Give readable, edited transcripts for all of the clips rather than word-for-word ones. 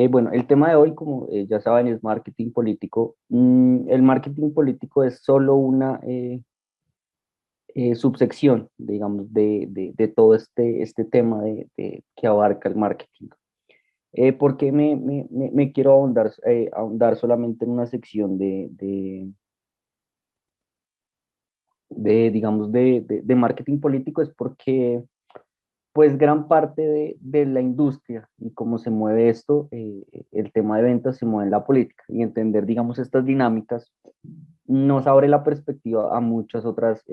Bueno, el tema de hoy, como ya saben, es marketing político. El marketing político es solo una subsección, digamos, de todo este tema que abarca el marketing. ¿Por qué me quiero ahondar solamente en una sección digamos, de marketing político? Es porque pues gran parte de la industria y cómo se mueve esto, el tema de ventas se mueve en la política y entender, digamos, estas dinámicas nos abre la perspectiva a muchas otras,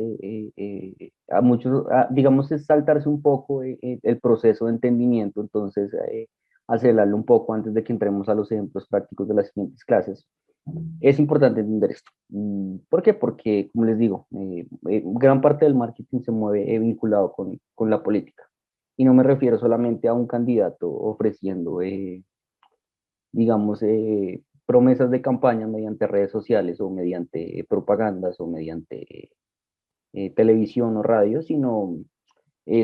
digamos, es saltarse un poco el proceso de entendimiento, entonces acelerarlo un poco antes de que entremos a los ejemplos prácticos de las siguientes clases. Es importante entender esto. ¿Por qué? Porque, como les digo, gran parte del marketing se mueve vinculado con la política. Y no me refiero solamente a un candidato ofreciendo, digamos, promesas de campaña mediante redes sociales o mediante propagandas o mediante televisión o radio, sino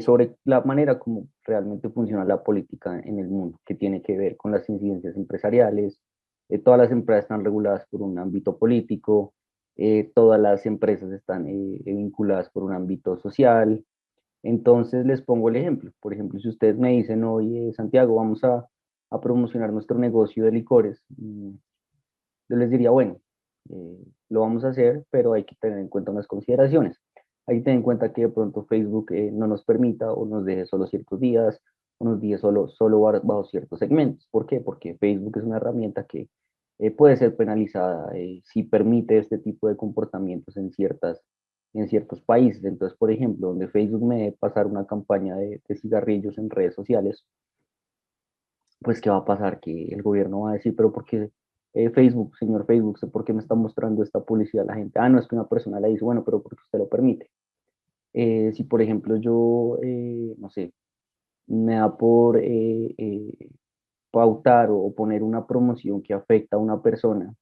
sobre la manera como realmente funciona la política en el mundo, que tiene que ver con las incidencias empresariales. Todas las empresas están reguladas por un ámbito político, todas las empresas están vinculadas por un ámbito social. Entonces les pongo el ejemplo. Por ejemplo, si ustedes me dicen, oye, Santiago, vamos a promocionar nuestro negocio de licores, yo les diría, bueno, lo vamos a hacer, pero hay que tener en cuenta unas consideraciones. Hay que tener en cuenta que de pronto Facebook no nos permita o nos deje solo ciertos días, o nos deje solo bajo ciertos segmentos. ¿Por qué? Porque Facebook es una herramienta que puede ser penalizada si permite este tipo de comportamientos en ciertos países. Entonces, por ejemplo, donde Facebook me debe pasar una campaña de cigarrillos en redes sociales, pues ¿qué va a pasar? Que el gobierno va a decir, pero ¿por qué Facebook, señor Facebook, por qué me está mostrando esta publicidad a la gente? Ah, no, es que una persona le dice, bueno, pero porque usted lo permite. Si, por ejemplo, yo, no sé, me da por pautar o poner una promoción que afecta a una persona,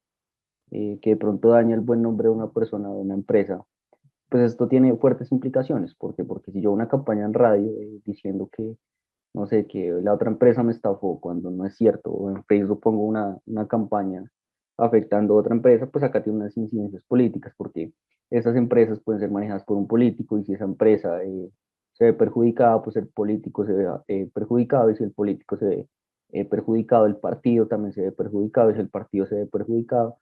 que de pronto daña el buen nombre de una persona o de una empresa, pues esto tiene fuertes implicaciones. ¿Por qué? Porque si yo una campaña en radio diciendo que no sé, que la otra empresa me estafó cuando no es cierto, o en Facebook pongo una campaña afectando a otra empresa, pues acá tiene unas incidencias políticas, porque esas empresas pueden ser manejadas por un político y si esa empresa se ve perjudicada, pues el político se ve perjudicado y si el político se ve perjudicado, el partido también se ve perjudicado y si el partido se ve perjudicado,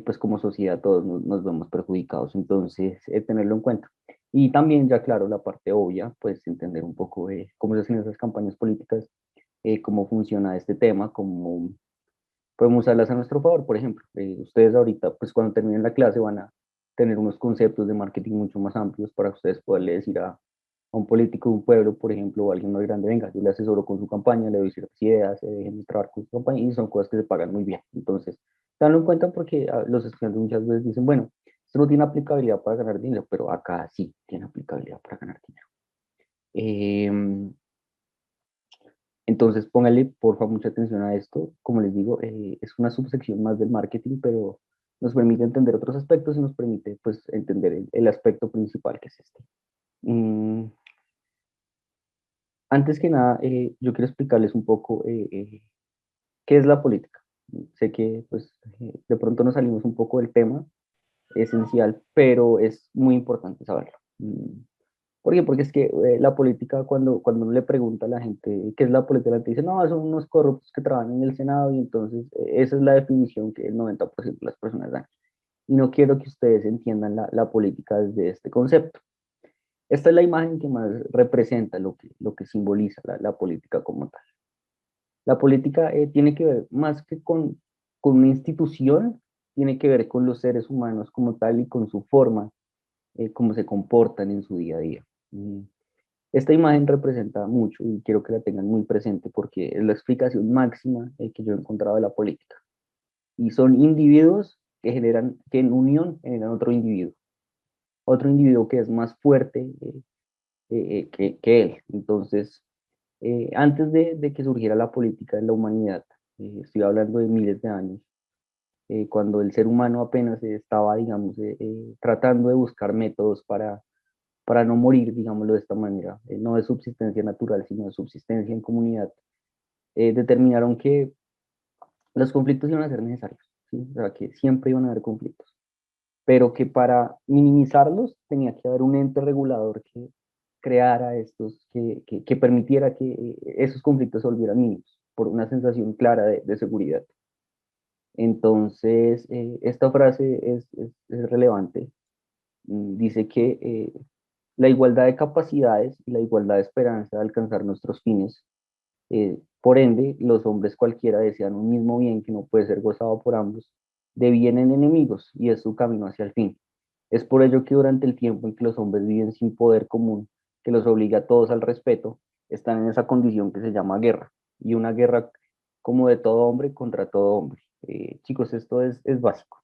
pues como sociedad todos nos vemos perjudicados. Entonces, tenerlo en cuenta. Y también, ya claro, la parte obvia, pues entender un poco cómo se hacen esas campañas políticas, cómo funciona este tema, cómo podemos usarlas a nuestro favor. Por ejemplo, ustedes ahorita, pues cuando terminen la clase van a tener unos conceptos de marketing mucho más amplios para ustedes poderle decir a un político de un pueblo, por ejemplo, o a alguien más grande, venga, yo le asesoro con su campaña, le doy ciertas ideas, déjenme trabajar con su campaña, y son cosas que se pagan muy bien. Entonces, tenganlo en cuenta porque los estudiantes muchas veces dicen, bueno, esto no tiene aplicabilidad para ganar dinero, pero acá sí tiene aplicabilidad para ganar dinero. Eh, entonces, póngale, por favor, mucha atención a esto. Como les digo, es una subsección más del marketing, pero nos permite entender otros aspectos y nos permite, pues, entender el aspecto principal que es este. Mm, Antes que nada, yo quiero explicarles un poco qué es la política. Sé que, pues, de pronto nos salimos un poco del tema esencial, pero es muy importante saberlo. ¿Por qué? Porque es que la política, cuando uno le pregunta a la gente qué es la política, la gente dice, no, son unos corruptos que trabajan en el Senado y entonces esa es la definición que el 90% de las personas dan. Y no quiero que ustedes entiendan la política desde este concepto. Esta es la imagen que más representa lo que simboliza la política como tal. La política tiene que ver más que con una institución, tiene que ver con los seres humanos como tal y con su forma, cómo se comportan en su día a día. Mm. Esta imagen representa mucho y quiero que la tengan muy presente porque es la explicación máxima que yo he encontrado de la política. Y son individuos que generan, que en unión generan otro individuo que es más fuerte que él. Entonces, antes de que surgiera la política en la humanidad, estoy hablando de miles de años, cuando el ser humano apenas estaba, digamos, tratando de buscar métodos para no morir, digámoslo de esta manera, no de subsistencia natural, sino de subsistencia en comunidad, determinaron que Los conflictos iban a ser necesarios, ¿sí? O sea, que siempre iban a haber conflictos, pero que para minimizarlos tenía que haber un ente regulador que creara estos, que permitiera que esos conflictos se volvieran mínimos, por una sensación clara de seguridad. Entonces, esta frase es relevante. Dice que la igualdad de capacidades y la igualdad de esperanza de alcanzar nuestros fines. Por ende, los hombres cualquiera desean un mismo bien que no puede ser gozado por ambos, devienen enemigos y es su camino hacia el fin. Es por ello que durante el tiempo en que los hombres viven sin poder común, que los obliga a todos al respeto, están en esa condición que se llama guerra, y una guerra como de todo hombre contra todo hombre. Chicos, esto es básico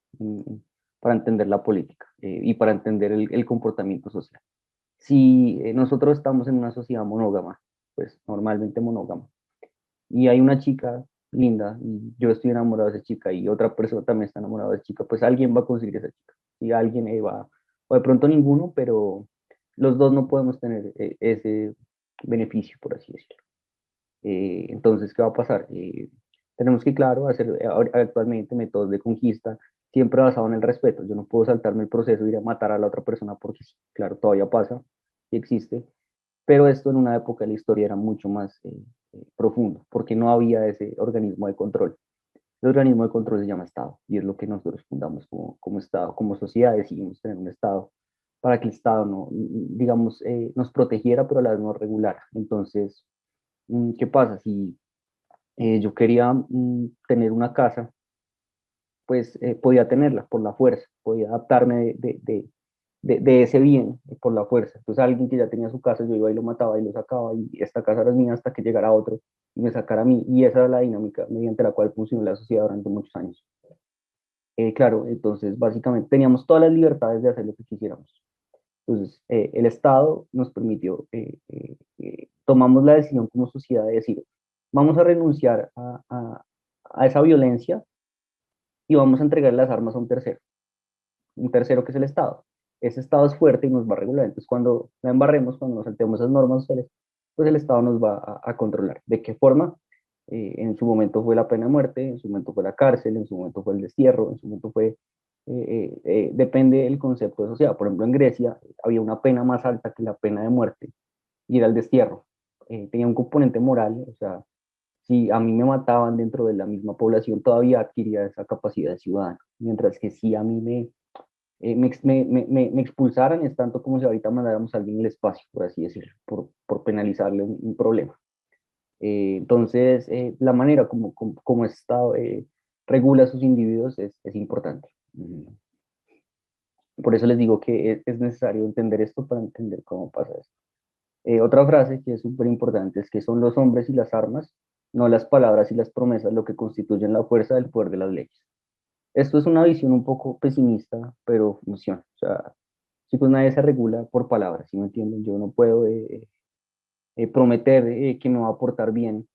para entender la política y para entender el comportamiento social. Si nosotros estamos en una sociedad monógama, pues normalmente monógama, y hay una chica linda, y yo estoy enamorado de esa chica, y otra persona también está enamorada de esa chica, pues alguien va a conseguir esa chica, y alguien va, o de pronto ninguno, pero los dos no podemos tener ese beneficio, por así decirlo. Entonces, ¿qué va a pasar? Tenemos que, claro, hacer actualmente métodos de conquista, siempre basado en el respeto. Yo no puedo saltarme el proceso y ir a matar a la otra persona porque sí, claro, todavía pasa y existe, pero esto en una época de la historia era mucho más profundo, porque no había ese organismo de control. El organismo de control se llama Estado, y es lo que nosotros fundamos como Estado, como sociedad decidimos tener un Estado, para que el Estado no, digamos, nos protegiera, pero a la vez nos regulara. Entonces, ¿qué pasa? Si yo quería tener una casa, pues podía tenerla por la fuerza, podía adaptarme de ese bien por la fuerza. Entonces alguien que ya tenía su casa, yo iba y lo mataba y lo sacaba y esta casa era mía hasta que llegara otro y me sacara a mí. Y esa era la dinámica mediante la cual funcionó la sociedad durante muchos años. Claro, entonces básicamente teníamos todas las libertades de hacer lo que quisiéramos. Entonces el Estado nos permitió, tomamos la decisión como sociedad de decir, vamos a renunciar a esa violencia y vamos a entregar las armas a un tercero que es el Estado. Ese Estado es fuerte y nos va a regular. Entonces, cuando la embarremos, cuando nos saltemos esas normas sociales, pues el Estado nos va a controlar. ¿De qué forma? En su momento fue la pena de muerte, en su momento fue la cárcel, en su momento fue el destierro, en su momento fue, depende del concepto de sociedad. Por ejemplo, en Grecia había una pena más alta que la pena de muerte y era el destierro. Tenía un componente moral, o sea, si a mí me mataban dentro de la misma población, todavía adquiría esa capacidad de ciudadano, mientras que si a mí me expulsaran es tanto como si ahorita mandáramos a alguien al espacio, por así decirlo, por penalizarle un problema. Entonces, la manera como el Estado regula a sus individuos es importante. Por eso les digo que es necesario entender esto para entender cómo pasa esto. Otra frase que es súper importante es que son los hombres y las armas, no las palabras y las promesas, lo que constituyen la fuerza del poder de las leyes. Esto es una visión un poco pesimista, pero funciona. O sea, chicos, nadie se regula por palabras, ¿sí me entienden? Yo no puedo prometer que me va a portar bien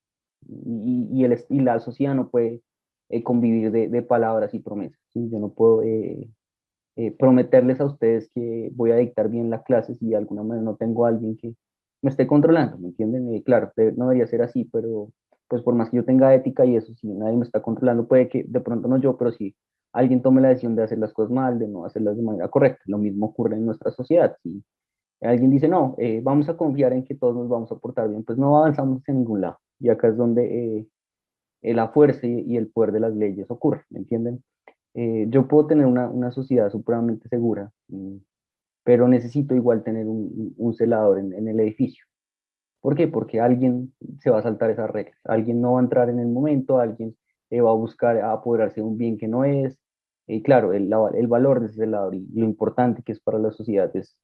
y la sociedad no puede convivir de palabras y promesas, ¿sí? Yo no puedo prometerles a ustedes que voy a dictar bien las clases y de alguna manera no tengo a alguien que me esté controlando, ¿me entienden? Claro, no debería ser así, pero pues por más que yo tenga ética y eso, si nadie me está controlando, puede que de pronto no yo, pero si alguien tome la decisión de hacer las cosas mal, de no hacerlas de manera correcta. Lo mismo ocurre en nuestra sociedad. Si alguien dice, no, vamos a confiar en que todos nos vamos a portar bien, pues no avanzamos hacia ningún lado. Y acá es donde la fuerza y el poder de las leyes ocurre, ¿me entienden? Yo puedo tener una sociedad supremamente segura, pero necesito igual tener un celador en el edificio. ¿Por qué? Porque alguien se va a saltar esas reglas, alguien no va a entrar en el momento, alguien va a buscar apoderarse de un bien que no es. Y claro, el valor de ese celador y lo importante que es para la sociedad es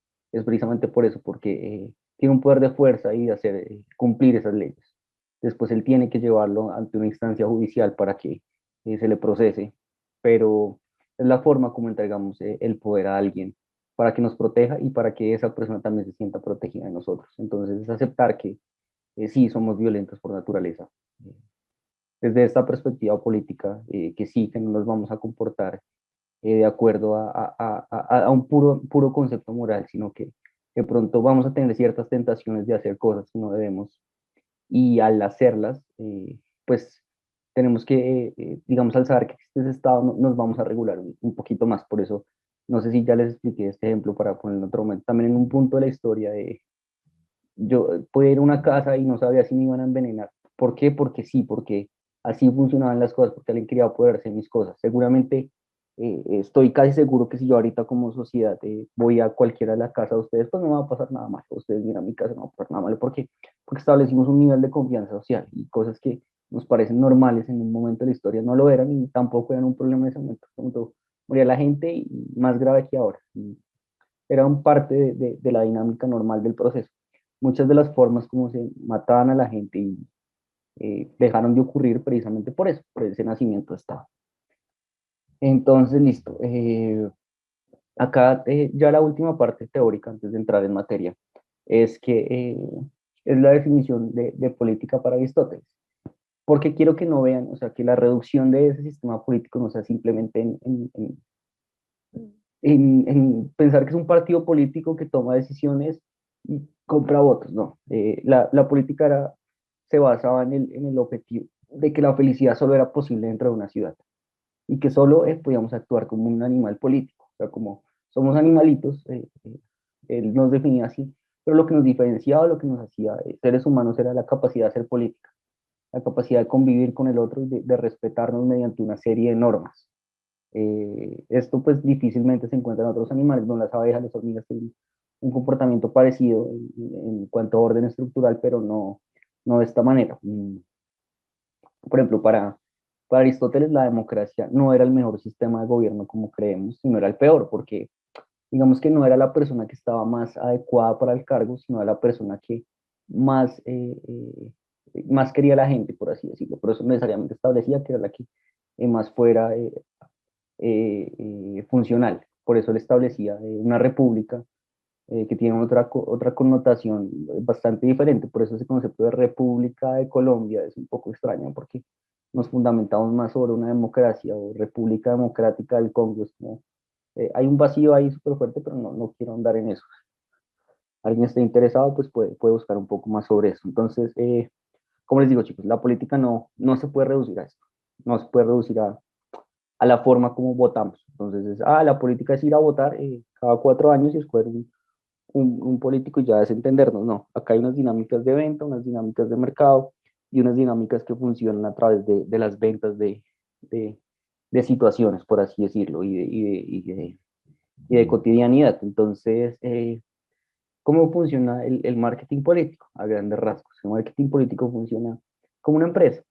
precisamente por eso, porque tiene un poder de fuerza y de hacer cumplir esas leyes. Después él tiene que llevarlo ante una instancia judicial para que se le procese, pero es la forma como entregamos el poder a alguien para que nos proteja y para que esa persona también se sienta protegida de nosotros. Entonces es aceptar que sí somos violentos por naturaleza. Desde esta perspectiva política, que sí, que no nos vamos a comportar de acuerdo a un puro concepto moral, sino que de pronto vamos a tener ciertas tentaciones de hacer cosas que no debemos y al hacerlas, pues tenemos que, digamos, al saber que existe ese estado, nos vamos a regular un poquito más. Por eso, no sé si ya les expliqué este ejemplo para ponerlo en otro momento. También en un punto de la historia, yo podía ir a una casa y no sabía si me iban a envenenar. ¿Por qué? Porque sí, porque así funcionaban las cosas, porque alguien quería apoderarse de mis cosas. Seguramente, estoy casi seguro que si yo ahorita como sociedad voy a cualquiera de la casa de ustedes, pues no me va a pasar nada malo. Ustedes miran mi casa, no va a pasar nada malo. ¿Por qué? Porque establecimos un nivel de confianza social y cosas que nos parecen normales en un momento de la historia no lo eran y tampoco eran un problema en ese momento. Cuando moría la gente y más grave que ahora. Y era un parte de la dinámica normal del proceso. Muchas de las formas como se mataban a la gente y dejaron de ocurrir precisamente por eso, por ese nacimiento de Estado. Entonces, listo. Acá ya la última parte teórica, antes de entrar en materia, es que es la definición de política para Aristóteles. Porque quiero que no vean, o sea, que la reducción de ese sistema político no sea simplemente en pensar que es un partido político que toma decisiones y compra votos, no. La política se basaba en el objetivo de que la felicidad solo era posible dentro de una ciudad y que solo podíamos actuar como un animal político, o sea, como somos animalitos, él nos definía así, pero lo que nos diferenciaba, lo que nos hacía seres humanos era la capacidad de hacer política, la capacidad de convivir con el otro y de respetarnos mediante una serie de normas. Esto pues difícilmente se encuentra en otros animales, donde las abejas, las hormigas tienen un comportamiento parecido en cuanto a orden estructural, pero no de esta manera. Por ejemplo, para Aristóteles la democracia no era el mejor sistema de gobierno como creemos, sino era el peor, porque digamos que no era la persona que estaba más adecuada para el cargo, sino era la persona que más, más quería la gente, por así decirlo. Por eso necesariamente establecía que era la que más fuera funcional. Por eso él establecía una república que tiene otra connotación bastante diferente. Por eso ese concepto de República de Colombia es un poco extraño, porque nos fundamentamos más sobre una democracia o República Democrática del Congo. Es como, hay un vacío ahí súper fuerte, pero no quiero andar en eso. Alguien esté interesado, pues puede buscar un poco más sobre eso. Entonces, como les digo, chicos, la política no se puede reducir a esto. No se puede reducir a la forma como votamos. Entonces, la política es ir a votar cada 4 años y escoger un político y ya es entendernos. No, acá hay unas dinámicas de venta, unas dinámicas de mercado y unas dinámicas que funcionan a través de las ventas de, de situaciones, por así decirlo, y de cotidianidad. Entonces, ¿cómo funciona el marketing político? A grandes rasgos. El marketing político funciona como una empresa.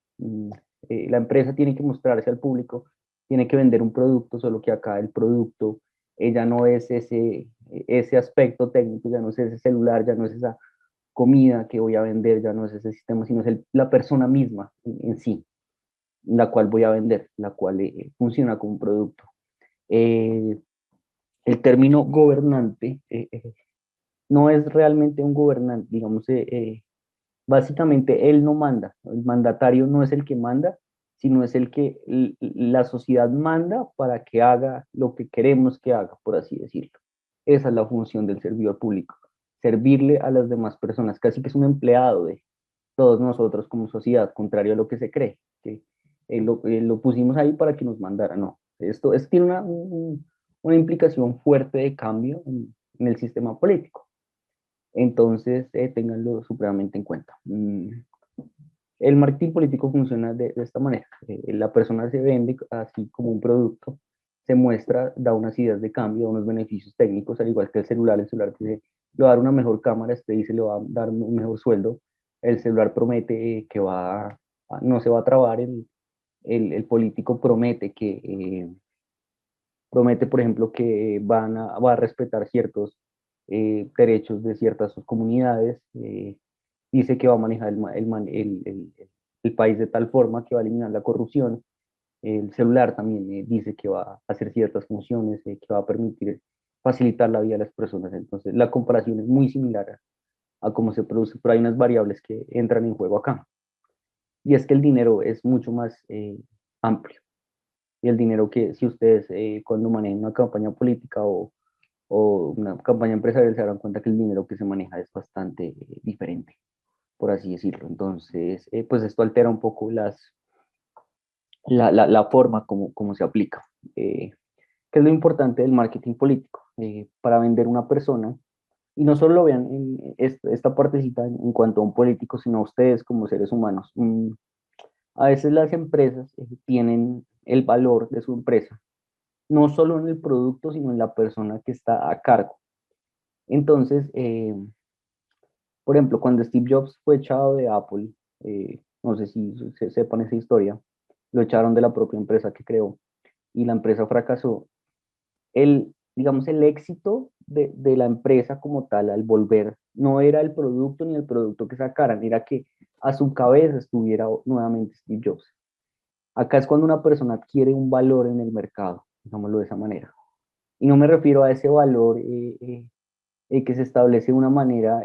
La empresa tiene que mostrarse al público, tiene que vender un producto, solo que acá el producto ya no es ese aspecto técnico, ya no es ese celular, ya no es esa comida que voy a vender, ya no es ese sistema, sino es la persona misma en sí, la cual voy a vender, la cual funciona como un producto. Eh, el término gobernante no es realmente un gobernante, digamos, básicamente él no manda, el mandatario no es el que manda, sino es el que la sociedad manda para que haga lo que queremos que haga, por así decirlo. Esa es la función del servidor público, servirle a las demás personas, casi que es un empleado de todos nosotros como sociedad, contrario a lo que se cree, que lo pusimos ahí para que nos mandara, no. Esto tiene una implicación fuerte de cambio en el sistema político. Entonces, ténganlo supremamente en cuenta. El marketing político funciona de esta manera. La persona se vende así como un producto, se muestra, da unas ideas de cambio, unos beneficios técnicos, al igual que el celular dice, le va a dar una mejor cámara, este dice, le va a dar un mejor sueldo, el celular promete que no se va a trabar, el político promete, por ejemplo, que va a respetar ciertos derechos de ciertas comunidades, dice que va a manejar el país de tal forma que va a eliminar la corrupción. El celular también dice que va a hacer ciertas funciones, que va a permitir facilitar la vida de las personas. Entonces, la comparación es muy similar a cómo se produce, pero hay unas variables que entran en juego acá. Y es que el dinero es mucho más amplio. Y el dinero que si ustedes cuando manejan una campaña política o una campaña empresarial se darán cuenta que el dinero que se maneja es bastante diferente, por así decirlo. Entonces, pues esto altera un poco la forma como se aplica. ¿Qué es lo importante del marketing político? Para vender una persona, y no solo lo vean en esta partecita en cuanto a un político, sino a ustedes como seres humanos. A veces las empresas tienen el valor de su empresa, no solo en el producto, sino en la persona que está a cargo. Entonces, por ejemplo, cuando Steve Jobs fue echado de Apple, no sé si sepan esa historia, lo echaron de la propia empresa que creó y la empresa fracasó. Digamos, el éxito de la empresa como tal al volver no era el producto ni el producto que sacaran, era que a su cabeza estuviera nuevamente Steve Jobs. Acá es cuando una persona adquiere un valor en el mercado, digámoslo de esa manera. Y no me refiero a ese valor que se establece de una manera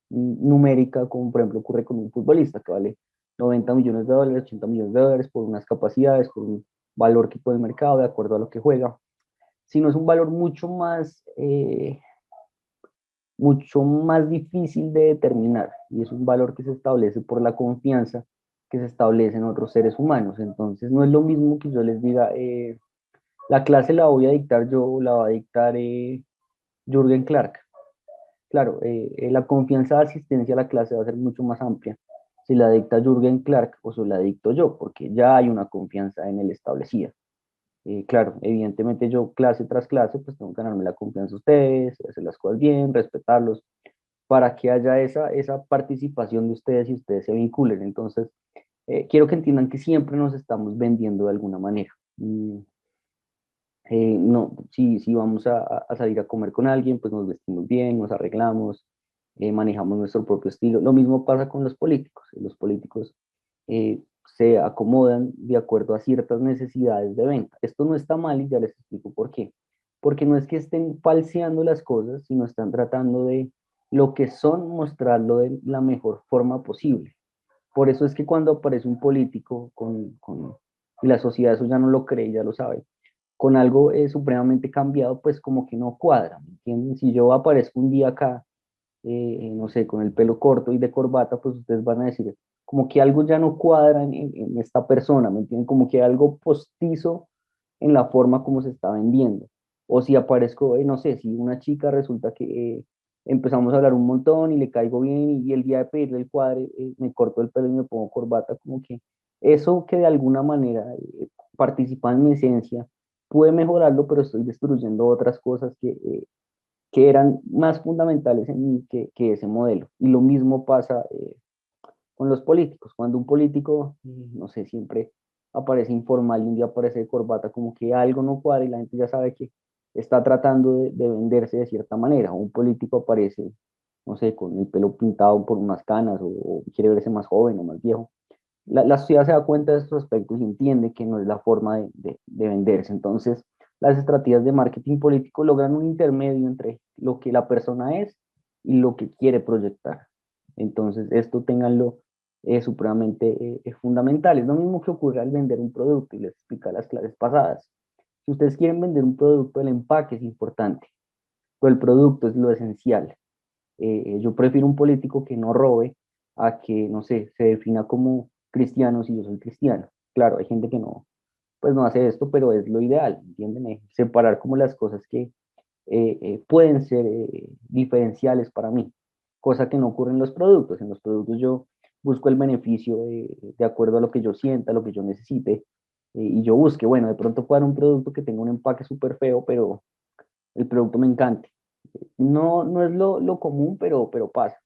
numérica, como por ejemplo ocurre con un futbolista que vale 90 millones de dólares, 80 millones de dólares por unas capacidades, por un valor que pone el mercado de acuerdo a lo que juega, sino es un valor mucho más difícil de determinar y es un valor que se establece por la confianza que se establece en otros seres humanos. Entonces no es lo mismo que yo les diga, la clase la voy a dictar yo o la va a dictar Jürgen Clark. Claro, la confianza de asistencia a la clase va a ser mucho más amplia si la dicta Jürgen Clark o si la dicto yo, porque ya hay una confianza en el establecida. Claro, evidentemente yo clase tras clase, pues tengo que ganarme la confianza de ustedes, hacer las cosas bien, respetarlos, para que haya esa participación de ustedes y ustedes se vinculen. Entonces, quiero que entiendan que siempre nos estamos vendiendo de alguna manera. No, si vamos a salir a comer con alguien, pues nos vestimos bien, nos arreglamos, manejamos nuestro propio estilo. Lo mismo pasa con los políticos. Los políticos se acomodan de acuerdo a ciertas necesidades de venta. Esto no está mal y ya les explico por qué. Porque no es que estén falseando las cosas, sino están tratando de lo que son, mostrarlo de la mejor forma posible. Por eso es que cuando aparece un político y la sociedad eso ya no lo cree, ya lo sabe, con algo supremamente cambiado, pues como que no cuadra, ¿me entienden? Si yo aparezco un día acá, no sé, con el pelo corto y de corbata, pues ustedes van a decir, como que algo ya no cuadra en esta persona, ¿me entienden? Como que hay algo postizo en la forma como se está vendiendo. O si aparezco, no sé, si una chica resulta que empezamos a hablar un montón y le caigo bien y el día de pedirle el cuadre, me corto el pelo y me pongo corbata, como que eso que de alguna manera participa en mi esencia, puede mejorarlo, pero estoy destruyendo otras cosas que eran más fundamentales en mí que ese modelo. Y lo mismo pasa con los políticos. Cuando un político, no sé, siempre aparece informal y un día aparece de corbata, como que algo no cuadra y la gente ya sabe que está tratando de venderse de cierta manera. Un político aparece, no sé, con el pelo pintado por unas canas o quiere verse más joven o más viejo. La sociedad se da cuenta de estos aspectos y entiende que no es la forma de venderse. Entonces, las estrategias de marketing político logran un intermedio entre lo que la persona es y lo que quiere proyectar. Entonces, esto ténganlo supremamente fundamental. Es lo mismo que ocurre al vender un producto y les explica las clases pasadas. Si ustedes quieren vender un producto, el empaque es importante, pero el producto es lo esencial. Yo prefiero un político que no robe a que, no sé, se defina como cristiano si yo soy cristiano. Claro, hay gente que no, pues no hace esto, pero es lo ideal, ¿entienden? Separar como las cosas que pueden ser diferenciales para mí, cosa que no ocurre en los productos. En los productos yo busco el beneficio de acuerdo a lo que yo sienta, lo que yo necesite, y yo busque, bueno, de pronto puedo dar un producto que tenga un empaque súper feo, pero el producto me encante. No es lo común, pero pasa.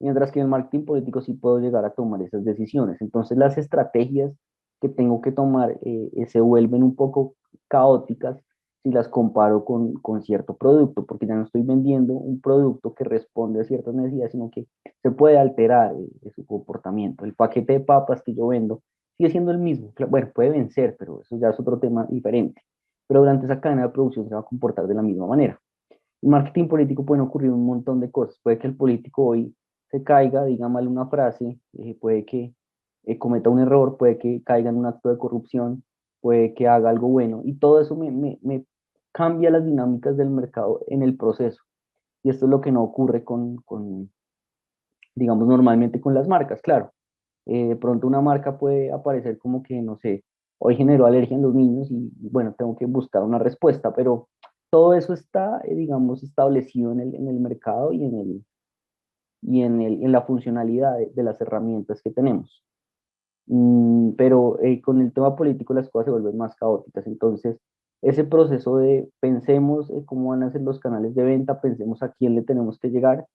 Mientras que en el marketing político sí puedo llegar a tomar esas decisiones. Entonces las estrategias que tengo que tomar se vuelven un poco caóticas si las comparo con cierto producto, porque ya no estoy vendiendo un producto que responde a ciertas necesidades, sino que se puede alterar su comportamiento. El paquete de papas que yo vendo sigue siendo el mismo. Bueno, puede vencer, pero eso ya es otro tema diferente. Pero durante esa cadena de producción se va a comportar de la misma manera. En marketing político pueden ocurrir un montón de cosas. Puede que el político hoy se caiga, diga mal una frase, puede que cometa un error, puede que caiga en un acto de corrupción, puede que haga algo bueno. Y todo eso me cambia las dinámicas del mercado en el proceso. Y esto es lo que no ocurre digamos, normalmente con las marcas, claro. De pronto una marca puede aparecer como que, no sé, hoy generó alergia en los niños y bueno, tengo que buscar una respuesta, pero todo eso está, digamos, establecido en el mercado y en la funcionalidad de las herramientas que tenemos. Pero con el tema político las cosas se vuelven más caóticas. Entonces, ese proceso de pensemos cómo van a ser los canales de venta, pensemos a quién le tenemos que llegar,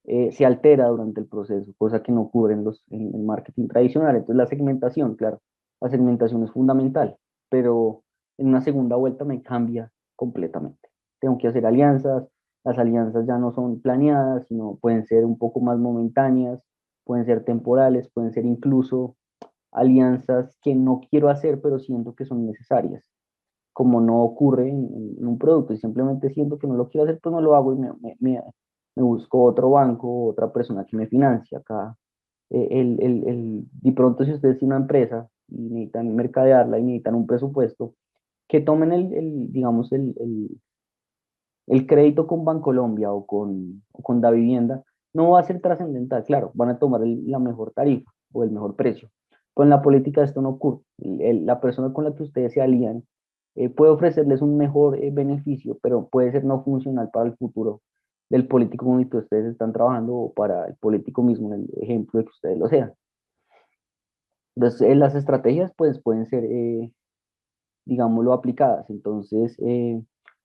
se altera durante el proceso, cosa que no ocurre en el marketing tradicional. Entonces, la segmentación, claro, la segmentación es fundamental, pero en una segunda vuelta me cambia completamente. Tengo que hacer alianzas, las alianzas ya no son planeadas, sino pueden ser un poco más momentáneas, pueden ser temporales, pueden ser incluso alianzas que no quiero hacer, pero siento que son necesarias, como no ocurre en un producto y simplemente siento que no lo quiero hacer, pues no lo hago y me busco otro banco, otra persona que me financie acá. De pronto, si ustedes tienen una empresa y necesitan mercadearla y necesitan un presupuesto, que tomen digamos, el crédito con Bancolombia o con Davivienda, no va a ser trascendental, claro, van a tomar la mejor tarifa o el mejor precio. Pero en la política esto no ocurre. La persona con la que ustedes se alían puede ofrecerles un mejor beneficio, pero puede ser no funcional para el futuro del político con el que ustedes están trabajando o para el político mismo, en el ejemplo de que ustedes lo sean. Entonces, las estrategias pues pueden ser, digámoslo, aplicadas. Entonces,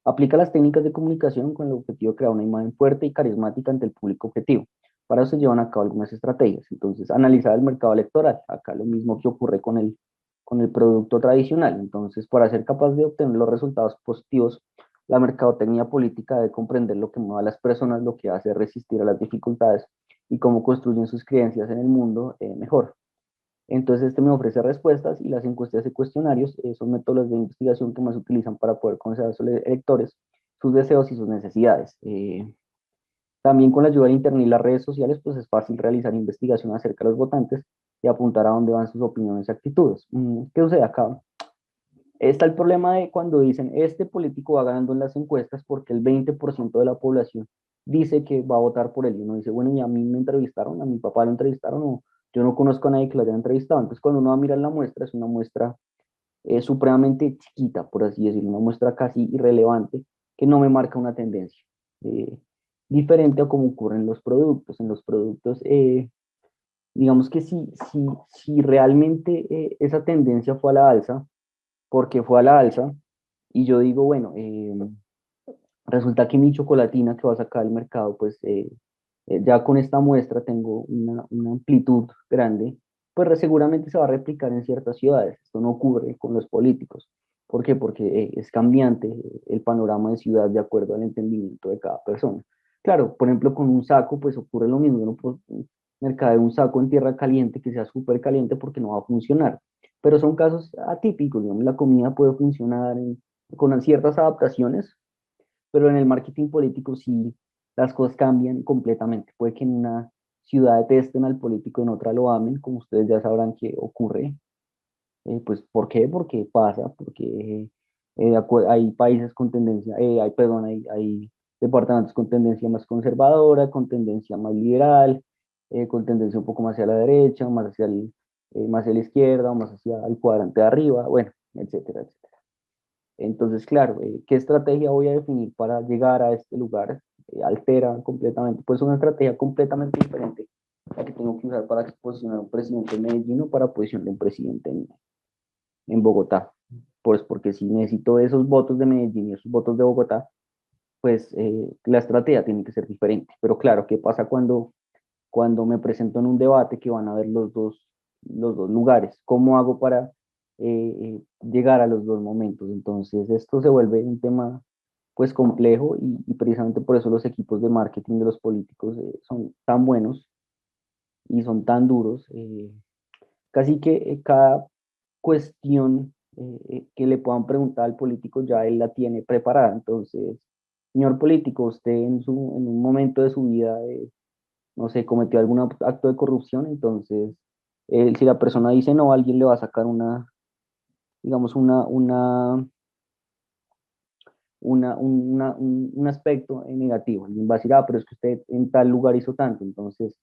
aplica las técnicas de comunicación con el objetivo de crear una imagen fuerte y carismática ante el público objetivo. Para eso se llevan a cabo algunas estrategias. Entonces, analizar el mercado electoral. Acá lo mismo que ocurre con el producto tradicional. Entonces, para ser capaz de obtener los resultados positivos, la mercadotecnia política debe comprender lo que mueve a las personas, lo que hace resistir a las dificultades y cómo construyen sus creencias en el mundo mejor. Entonces, este me ofrece respuestas y las encuestas y cuestionarios son métodos de investigación que más se utilizan para poder conocer a los electores, sus deseos y sus necesidades. También con la ayuda de Internet y las redes sociales, pues es fácil realizar investigación acerca de los votantes y apuntar a dónde van sus opiniones y actitudes. ¿Qué sucede acá? Está el problema de cuando dicen, este político va ganando en las encuestas porque el 20% de la población dice que va a votar por él. Y uno dice, bueno, y a mí me entrevistaron, a mi papá lo entrevistaron, o yo no conozco a nadie que lo haya entrevistado. Entonces, cuando uno va a mirar la muestra, es una muestra supremamente chiquita, por así decirlo, una muestra casi irrelevante, que no me marca una tendencia. Eh, Diferente a como ocurre en los productos. En los productos, digamos que si realmente esa tendencia fue a la alza, porque fue a la alza, y yo digo, bueno, resulta que mi chocolatina que va a sacar al mercado, pues ya con esta muestra tengo una amplitud grande, pues seguramente se va a replicar en ciertas ciudades. Esto no ocurre con los políticos. ¿Por qué? Porque es cambiante el panorama de ciudad de acuerdo al entendimiento de cada persona. Claro, por ejemplo, con un saco, pues ocurre lo mismo. Uno puede mercadear un saco en tierra caliente que sea súper caliente porque no va a funcionar. Pero son casos atípicos, digamos, la comida puede funcionar con ciertas adaptaciones, pero en el marketing político sí las cosas cambian completamente. Puede que en una ciudad detesten al político, en otra lo amen, como ustedes ya sabrán que ocurre. Pues, ¿por qué? Porque pasa, porque hay países con tendencia, perdón, hay departamentos con tendencia más conservadora, con tendencia más liberal, con tendencia un poco más hacia la derecha, más hacia la izquierda, o más hacia el cuadrante de arriba, bueno, etcétera, etcétera. Entonces, claro, ¿qué estrategia voy a definir para llegar a este lugar? Altera completamente, pues una estrategia completamente diferente la que tengo que usar para posicionar a un presidente en Medellín o para posicionar a un presidente en Bogotá. Pues porque si necesito esos votos de Medellín y esos votos de Bogotá, pues la estrategia tiene que ser diferente. Pero claro, ¿qué pasa cuando me presento en un debate que van a ver los dos lugares? ¿Cómo hago para llegar a los dos momentos? Entonces, esto se vuelve un tema pues complejo y precisamente por eso los equipos de marketing de los políticos son tan buenos y son tan duros. Casi que cada cuestión que le puedan preguntar al político ya él la tiene preparada. Entonces, señor político, usted en un momento de su vida, no sé, cometió algún acto de corrupción, entonces, si la persona dice no, alguien le va a sacar digamos, un aspecto negativo. Alguien va a decir, ah, pero es que usted en tal lugar hizo tanto, entonces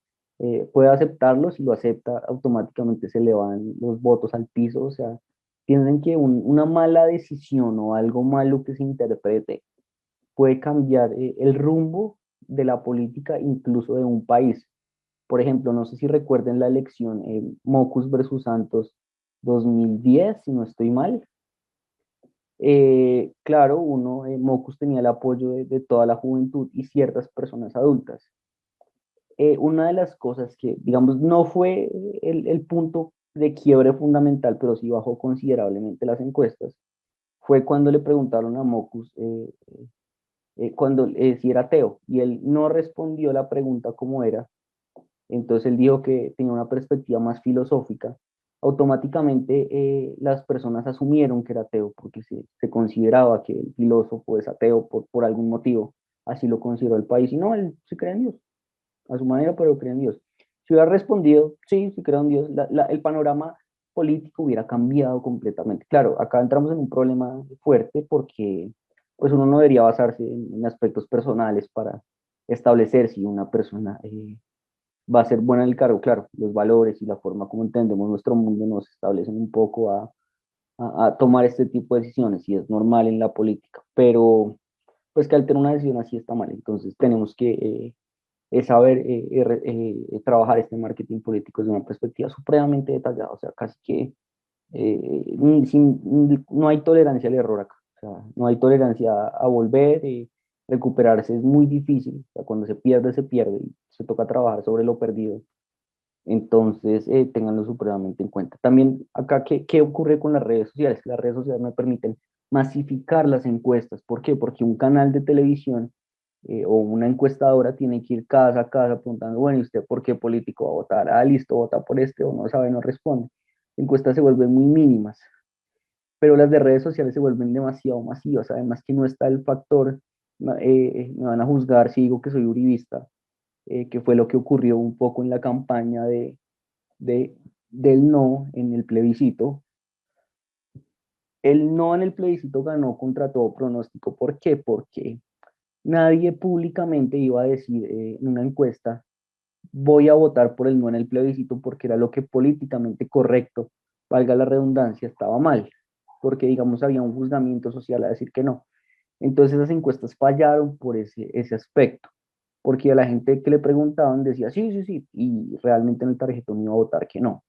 puede aceptarlo, si lo acepta, automáticamente se le van los votos al piso, o sea, Piensen que una mala decisión o algo malo que se interprete puede cambiar el rumbo de la política, incluso de un país. Por ejemplo, no sé si recuerden la elección Mocus versus Santos 2010, si no estoy mal. Claro, Mocus tenía el apoyo de toda la juventud y ciertas personas adultas. Una de las cosas que, digamos, no fue el punto de quiebre fundamental, pero sí bajó considerablemente las encuestas, fue cuando le preguntaron a Mocus si era ateo, y él no respondió la pregunta como era. Entonces él dijo que tenía una perspectiva más filosófica. Automáticamente las personas asumieron que era ateo porque se consideraba que el filósofo es ateo por algún motivo. Así lo consideró el país. Y no, él sí cree en Dios, a su manera, pero cree en Dios. Si hubiera respondido, sí, sí creo en Dios, el panorama político hubiera cambiado completamente. Claro, acá entramos en un problema fuerte porque pues uno no debería basarse en aspectos personales para establecer si una persona va a ser buena en el cargo. Claro, los valores y la forma como entendemos nuestro mundo nos establecen un poco a tomar este tipo de decisiones y es normal en la política, pero pues que al tener una decisión así está mal. Entonces tenemos que saber trabajar este marketing político desde una perspectiva supremamente detallada, o sea, casi que no hay tolerancia al error acá, o sea, no hay tolerancia a volver, recuperarse es muy difícil, o sea, cuando se pierde y se toca trabajar sobre lo perdido, entonces ténganlo supremamente en cuenta. También acá, ¿qué ocurre con las redes sociales? Las redes sociales me permiten masificar las encuestas, ¿por qué? Porque un canal de televisión o una encuestadora tiene que ir casa a casa preguntando, bueno, ¿y usted por qué político va a votar? Ah, listo, vota por este o no sabe, no responde. Encuestas se vuelven muy mínimas, pero las de redes sociales se vuelven demasiado masivas, además que no está el factor, me van a juzgar si digo que soy uribista, que fue lo que ocurrió un poco en la campaña de, del no en el plebiscito. El no en el plebiscito ganó contra todo pronóstico. ¿Por qué? Porque nadie públicamente iba a decir en una encuesta, voy a votar por el no en el plebiscito porque era lo que políticamente correcto, valga la redundancia, estaba mal, porque digamos había un juzgamiento social a decir que no. Entonces esas encuestas fallaron por ese aspecto, porque a la gente que le preguntaban decía sí, sí, sí, y realmente en el tarjetón iba a votar que no.